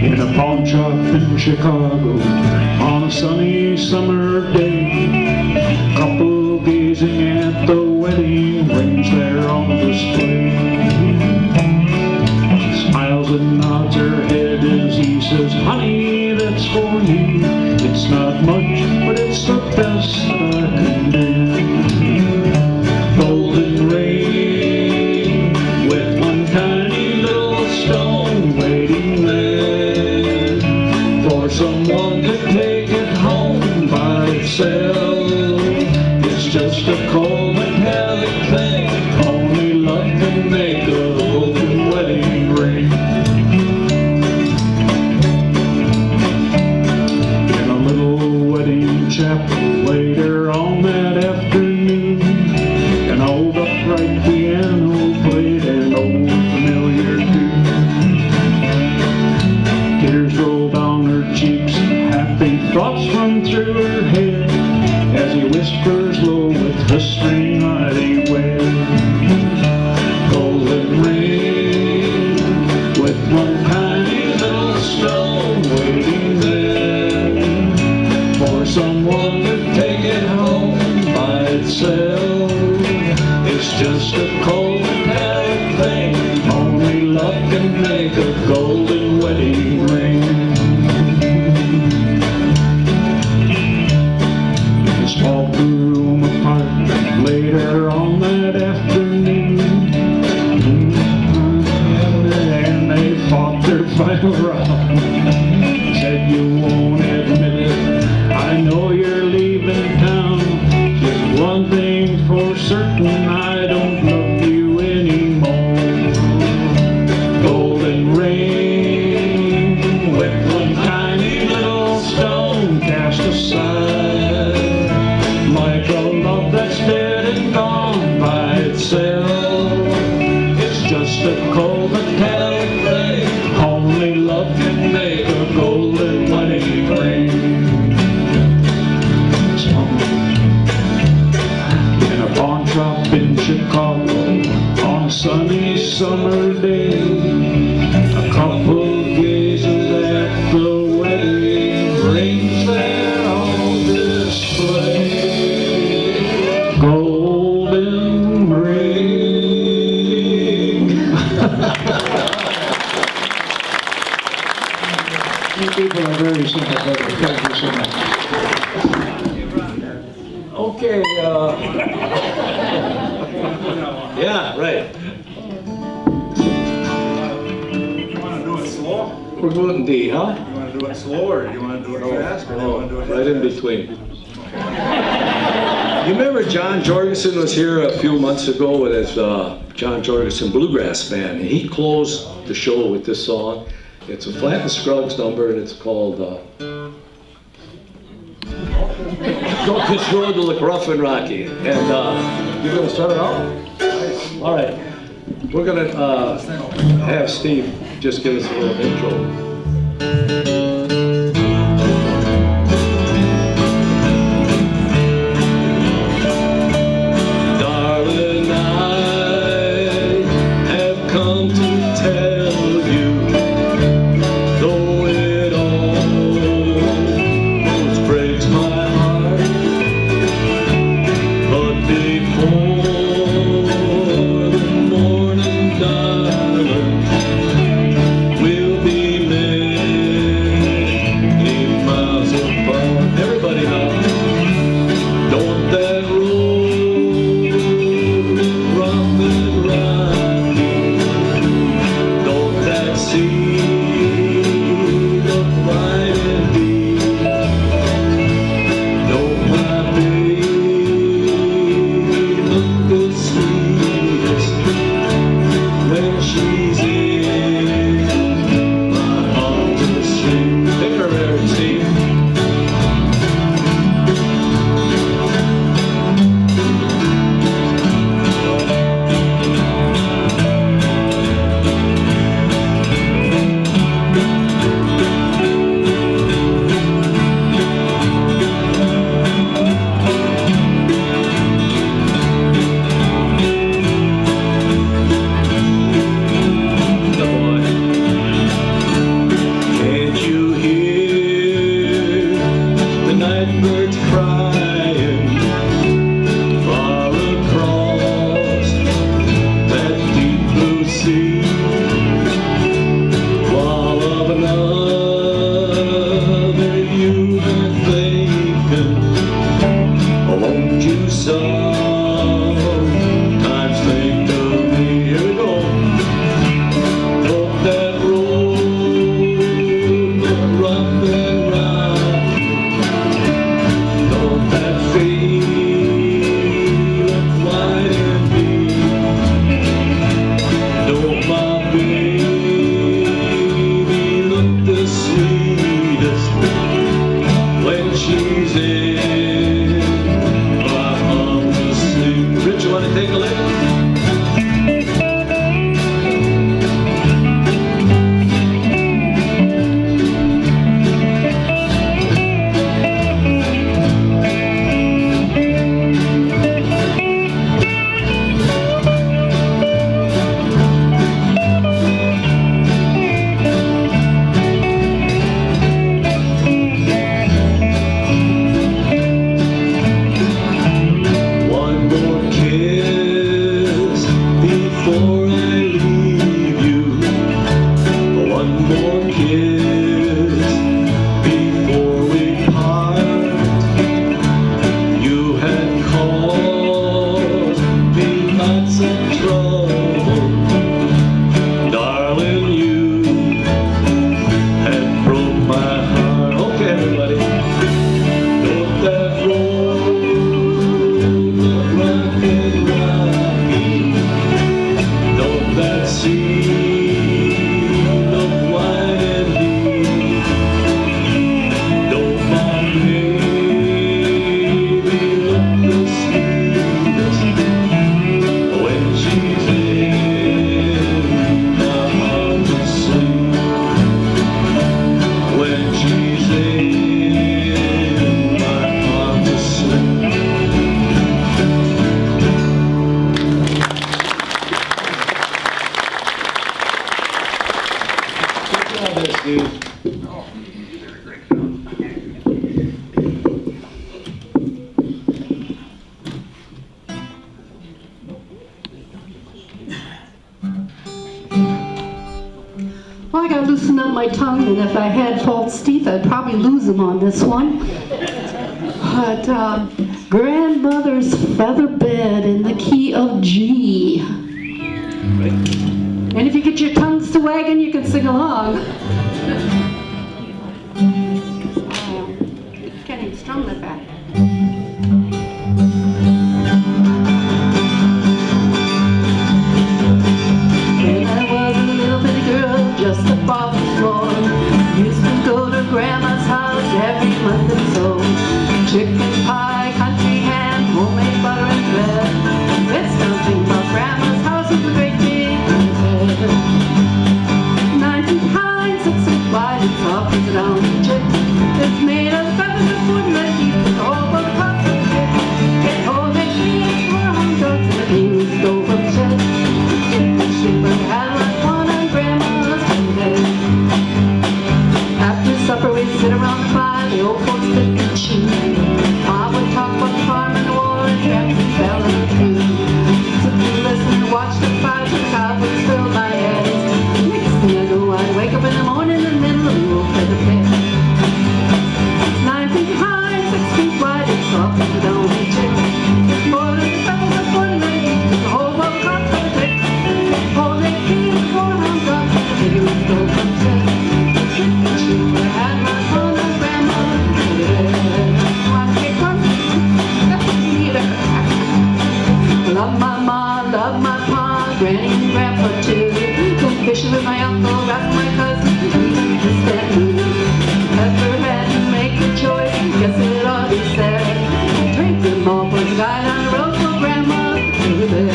[SPEAKER 2] In a pawn shop in Chicago on a sunny summer day, couple gazing at the wedding rings there on display. Smiles and nods her head as he says, "Honey, that's for you. It's not much, but it's the best that I can do. Golden ring with one tiny little stone waiting there for someone to take it home by itself. It's just a cold metallic thing. Only love can make a golden wedding ring." In a little wedding chapel later on that afternoon, an old upright piano played an old familiar tune. Tears rolled down her cheeks, happy thoughts run through her head as he whispers low with the string mighty well. Golden ring with one tiny little stone waiting there for someone to take it home
[SPEAKER 5] just a cold metallic thing. Only love can make a golden wedding ring.
[SPEAKER 2] In a small two-room apartment later on that afternoon, and they fought their final round. Said, you won't admit it, I know you're leaving town. Just one thing for certain, I don't love you anymore. Golden ring with one tiny little stone cast aside, like a love that's dead and gone by itself. It's just a cold metallic thing. Only love can make a golden wedding ring. In a pawn shop in Chicago on a sunny summer day, a couple gazes at the wedding rings there on display. Golden ring. You people are very sympathetic. Thank you so much.
[SPEAKER 10] Okay, yeah, right.
[SPEAKER 1] You want to do it slow?
[SPEAKER 10] We're doing D, huh?
[SPEAKER 1] You want to do it slow, or you want to do it fast, or you want to do it
[SPEAKER 10] Right in between. You remember John Jorgensen was here a few months ago with his John Jorgensen Bluegrass Band. He closed the show with this song. It's a Flat and Scruggs number, and it's called Don't This Road to Look Rough and Rocky. And you're going to start it out? All right. We're going to have Steve just give us a little intro. Darling, I have come to tell you, though it almost breaks my heart, but before the morning darling, we'll be many miles apart. Everybody now, don't that road rough and rocky, don't that sea look bright and deep, don't my baby look the sweetest when she's in my arms asleep. Take her there, Steve. Can't you hear the night birds crying far across that deep blue sea? While of another you've been thinking, won't you sometimes think of me? Here we go. Don't that road look rough and rocky, don't that
[SPEAKER 3] loosen up my tongue, and if I had false teeth, I'd probably lose them on this one. But grandmother's feather bed in the key of G. And if you get your tongues to wagging, you can sing along. Can't even strum that back. When I was a little bitty girl, just above the floor, used to go to grandma's house every month or so. Chicken pie, country ham, homemade butter and bread. It's something about grandma's house is a great big bed. 19 high, 6 feet wide, it's soft as a down chick. It's made of feathers and wood and keep it all on top of the chick. It holds a key for home dogs and a bean stove of shed. Super had like fun on grandma's bed. After supper we'd sit around the fire, the old folks pick and chew. Ma would talk about the farm and the war and traps and fell in the crew. Sit and listen and watch the fires and the cobwebs fill my head. Next thing I know I'd wake up in the morning in the middle of the old feather bed. 9 feet high, 6 feet wide, it's soft as a downy chick. It's more than the feathers of 40 legs, it's the whole world caught for the dick. Oh, they came with 4 hound dogs and the biggest stove from shed. She had my fun on grandma's bed. Love my ma, love my pa, granny and grandpa too. Go fishing with my uncle, rap my cousin, even just that blue. Never had to make a choice, guess it ought to be said. Drink them all for the guy down the road for grandma's bed.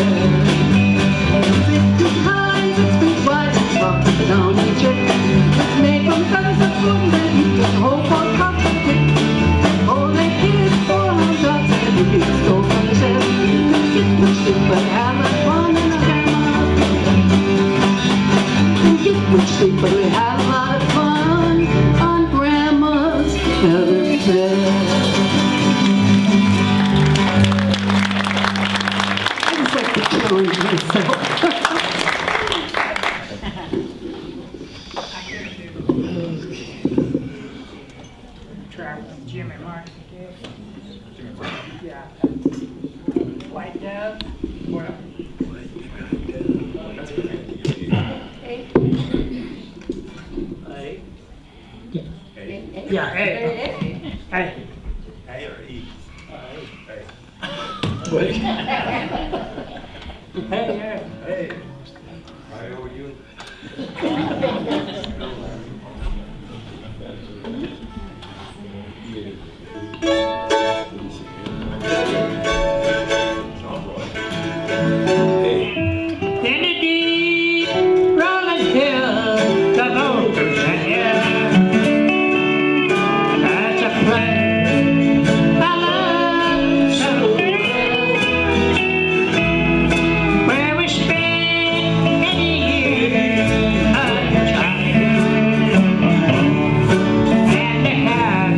[SPEAKER 3] 6 feet high, 6 feet wide, it's soft as a downy chick. It's made from feathers of wood and you can hold on top of it. Oh, they kids, 4 hound dogs and a big stove from the shed. Get much sleep but have a fun in a grandma's bed. Get much sleep but we had a lot of fun on grandma's feather bed. I just like to challenge myself.
[SPEAKER 7] Jim and Mark. Yeah. White Dove. Yeah, hey. Hey.
[SPEAKER 1] A or E?
[SPEAKER 7] Hey.
[SPEAKER 1] Right over you.
[SPEAKER 7] In the deep rolling hills, the voters are here. That's a place I love so well, where we spend many years of childhood, and the hard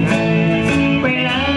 [SPEAKER 7] we love.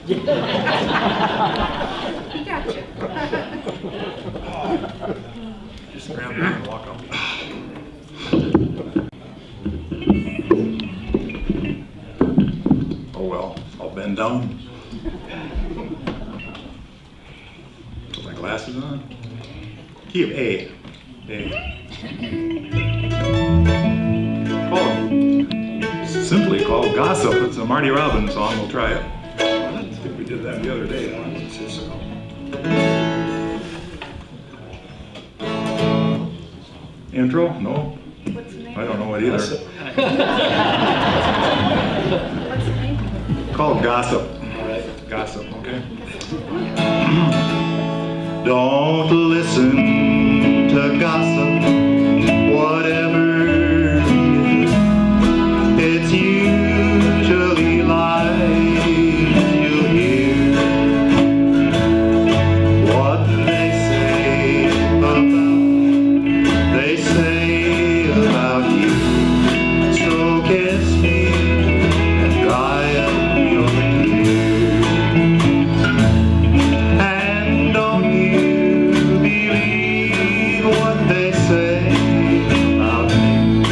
[SPEAKER 1] Just grab that and walk up. Oh well, I'll bend down. Put my glasses on. Key of A. Simply called Gossip. It's a Marty Robbins song. We'll try it. I think we did that the other day. Intro? No? I don't know it either. Called Gossip.
[SPEAKER 10] All right.
[SPEAKER 1] Gossip, okay? Don't listen to gossip, whatever you do. It's usually lies you hear. What they say about you. So kiss me and dry up your tears. And don't you believe what they say about me.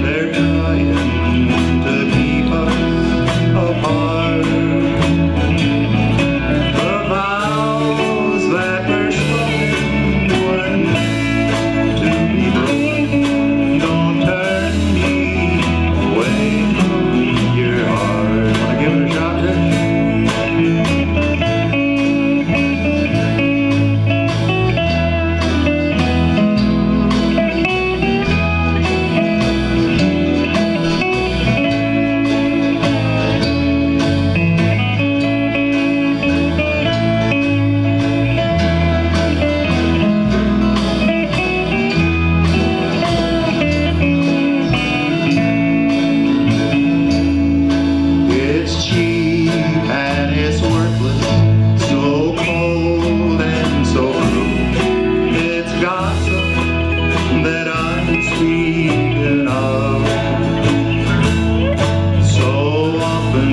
[SPEAKER 1] They're trying to keep us apart. The vows that were spoken weren't meant to be broken. Don't turn me away from your heart. Wanna give it a shot, Rich? It's cheap and it's worthless, so cold and so cruel. It's gossip that I'm speaking of. So often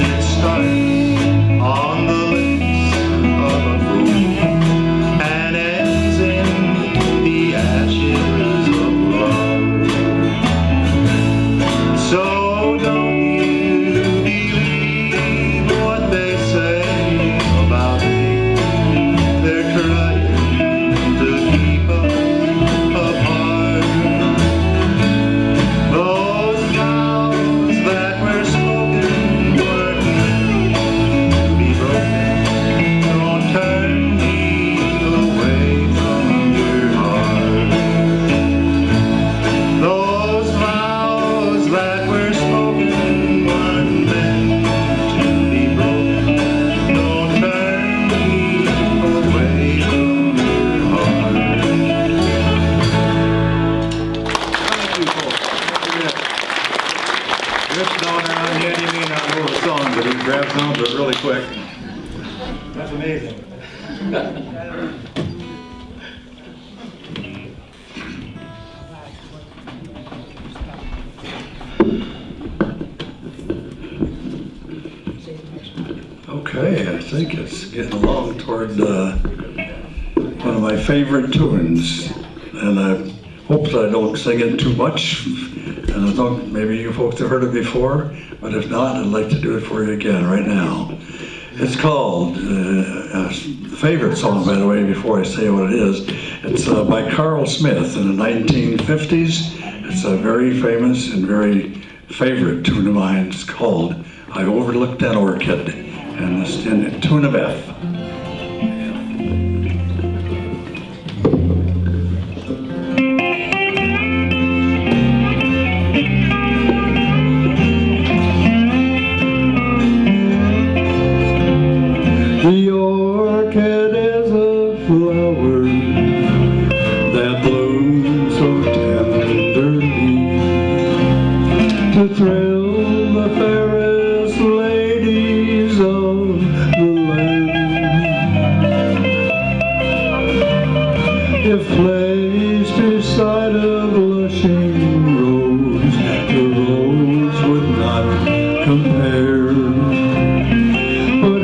[SPEAKER 1] it starts on the lips of a fool and ends in the ashes of love. So don't you believe what they say about me. They're trying to keep us apart. Those vows that were spoken weren't meant to be broken. Don't turn me away from your heart. Those vows that were spoken weren't meant to be broken. Don't turn me away from your heart. Thank you, folks. Rich down there on the end, he may not know the song, but he grabs onto it really quick. That's amazing.
[SPEAKER 8] Okay, I think it's getting along toward one of my favorite tunes, and I hope that I don't sing it too much, and I don't, maybe you folks have heard it before, but if not, I'd like to do it for you again right now. It's called, a favorite song, by the way, before I say what it is. It's by Carl Smith in the 1950s. It's a very famous and very favorite tune of mine. It's called I Overlooked an Orchid, and it's in tune of F. The orchid is a flower that blooms so tenderly to thrill the fairest ladies of the land. If placed beside a blushing rose, the rose would not compare. But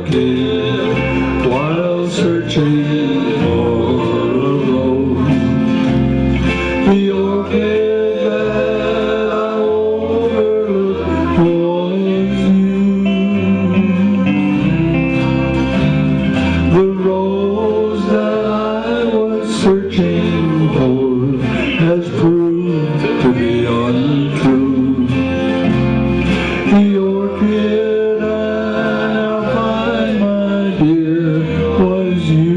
[SPEAKER 8] orchid while searching for a rose. The orchid that I overlooked was you. The rose that I was searching for has proved to be untrue. The orchid I now find, my dear, was you.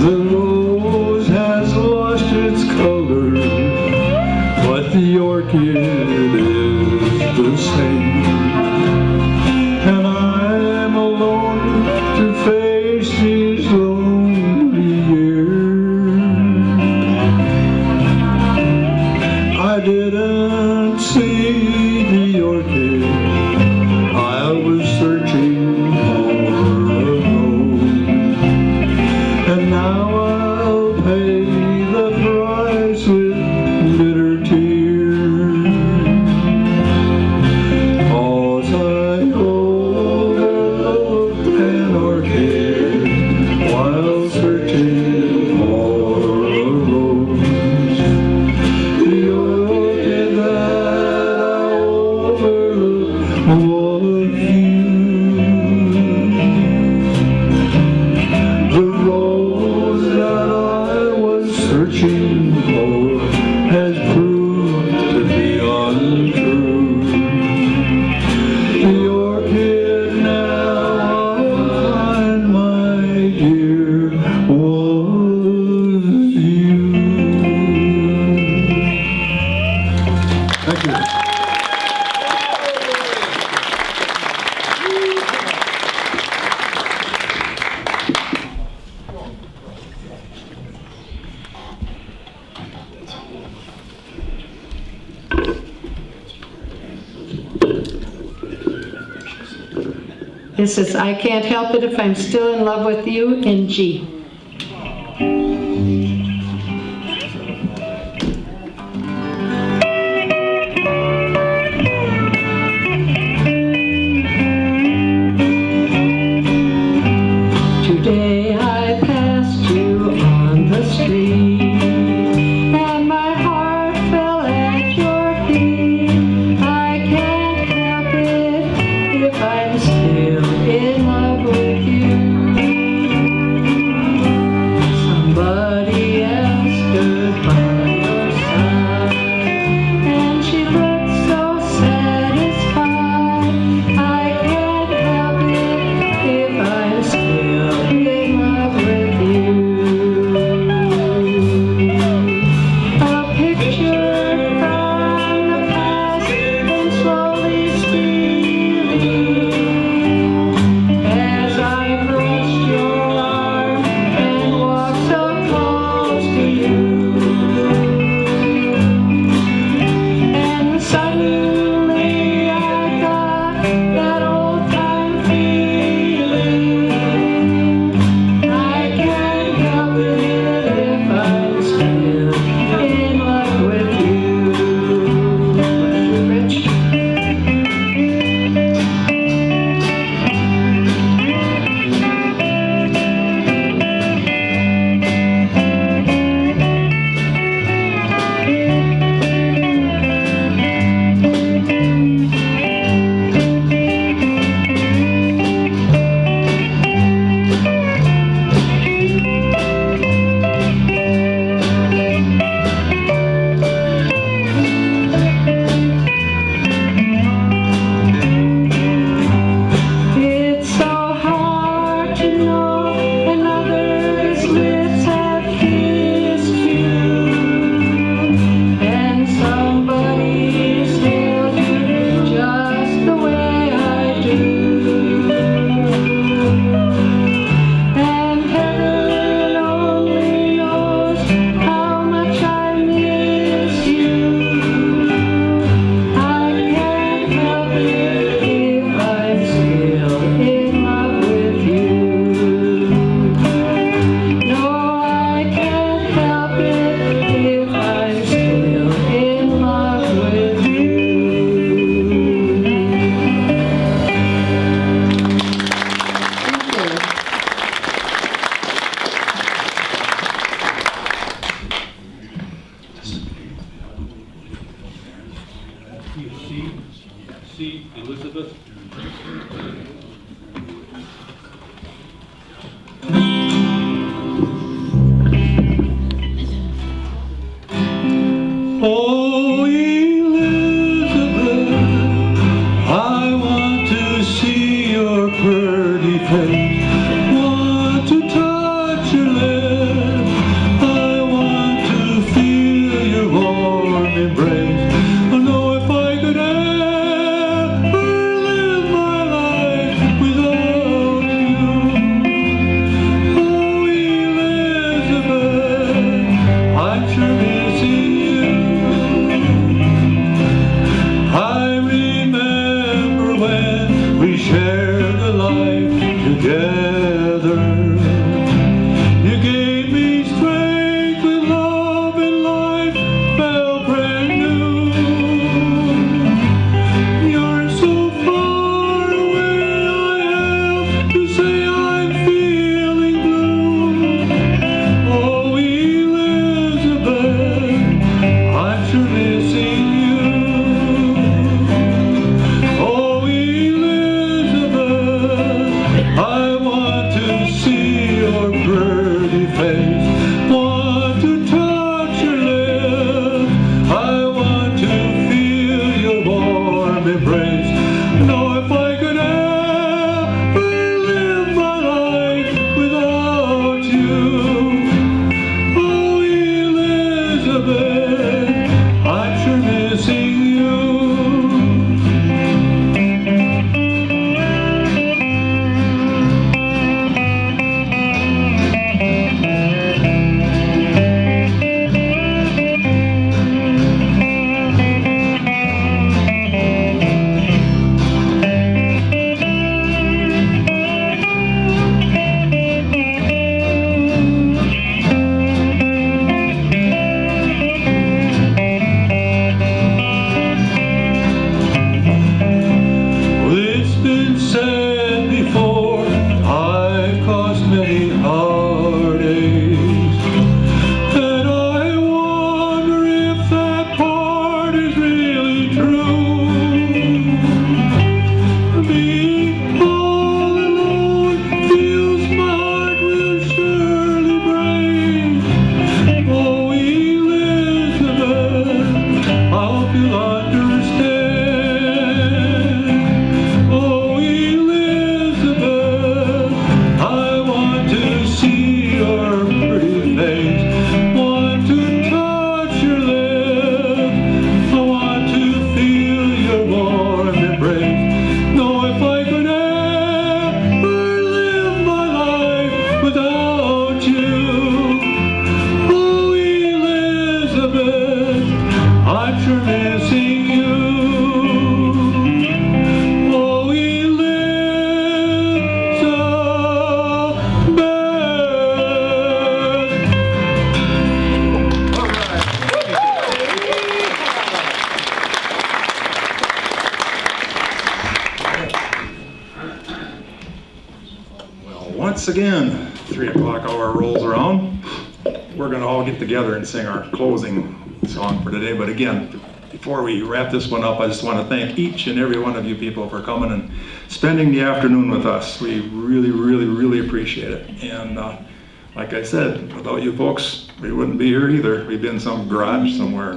[SPEAKER 8] The rose has lost its color, but the orchid is the same. And I'm alone to face these lonely years. I didn't see the orchid I was searching for a rose. And now I'll pay the price with bitter tears. 'Cause I overlooked an orchid while searching for a rose. The orchid that I overlooked was you. The rose that I was searching for has proved to be untrue. The orchid now I find, my dear, was you. Thank you.
[SPEAKER 6] This is I Can't Help It If I'm Still in Love with You in G. Today I passed you on the street, and my heart fell at your feet. I can't help it if I'm still in love with you.
[SPEAKER 10] Elizabeth.
[SPEAKER 5] Oh, Elizabeth, I want to see your pretty face. Want to touch your lips. I want to feel your warm embrace. I know if I could ever live my life without you. Oh, Elizabeth, I'm sure missing you. I remember when we shared a life together. You gave me strength when love and life felt brand new. You're so far away, I have to say I'm feeling blue. Oh, Elizabeth, I'm sure missing you. Oh, Elizabeth, I want to see your pretty face. Want to touch your lips. I want to feel your warm embrace. Know if I could ever live my life without you. Oh, Elizabeth, I'm sure missing you. Well, it's been said before, I've caused many heartaches, and I wonder if that part is really true. Being all alone feels my heart will surely break. Oh, Elizabeth, I hope you'll understand. Oh, Elizabeth, I want to see your pretty face. Want to touch your lips. I want to feel your warm embrace. Know if I could ever live my life without you. Oh, Elizabeth, I'm sure missing you. Oh, Elizabeth.
[SPEAKER 1] Well, once again, 3 o'clock hour rolls around. We're going to all get together and sing our closing song for today. But again, before we wrap this one up, I just want to thank each and every one of you people for coming and spending the afternoon with us. We really, really, really appreciate it. And like I said, without you folks, we wouldn't be here either. We'd be in some garage somewhere.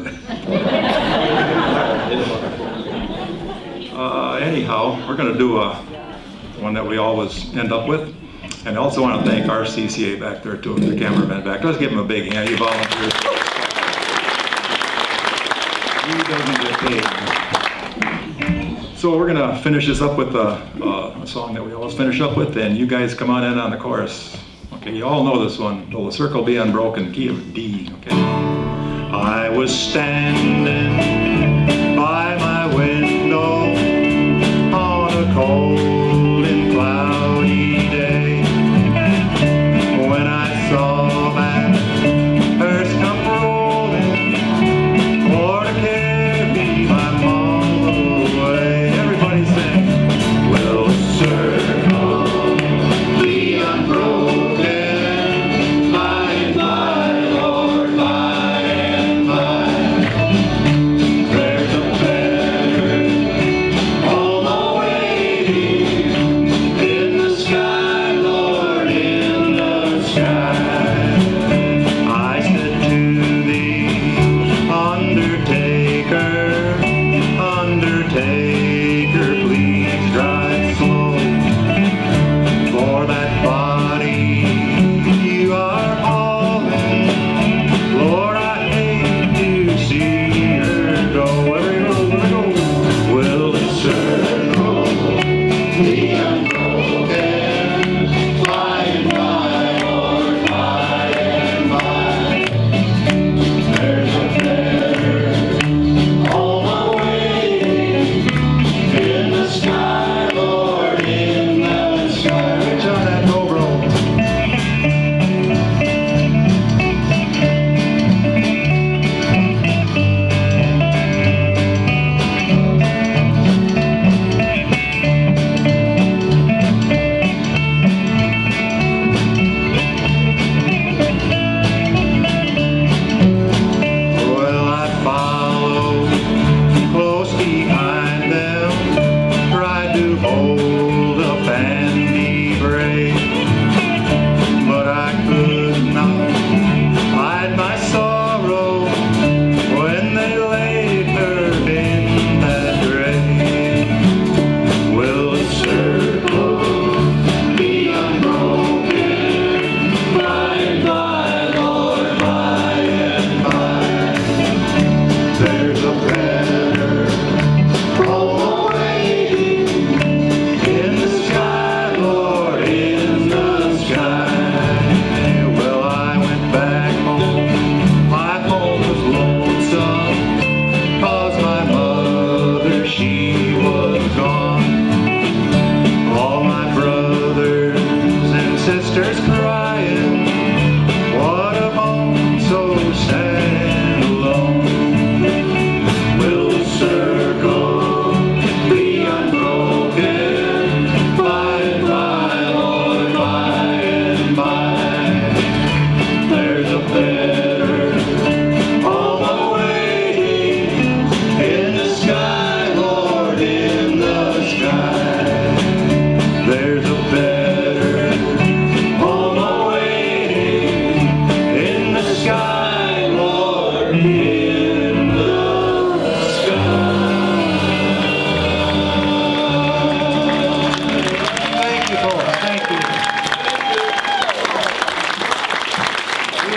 [SPEAKER 1] Anyhow, we're going to do one that we always end up with. And I also want to thank our CCA back there too, the cameraman back there. Let's give him a big hand. You volunteers. He doesn't get paid. So we're going to finish this up with a song that we always finish up with, and you guys come on in on the chorus. Okay, you all know this one. Will the circle be unbroken? Key of D. Okay. I was standing by my window on a cold and cloudy day when I saw that hearse come rolling for to carry my mom away. Everybody sing. Will the circle be unbroken by and by, Lord, by and by?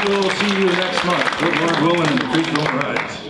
[SPEAKER 1] we'll see you next month. Good Lord willing, and the creek don't rise.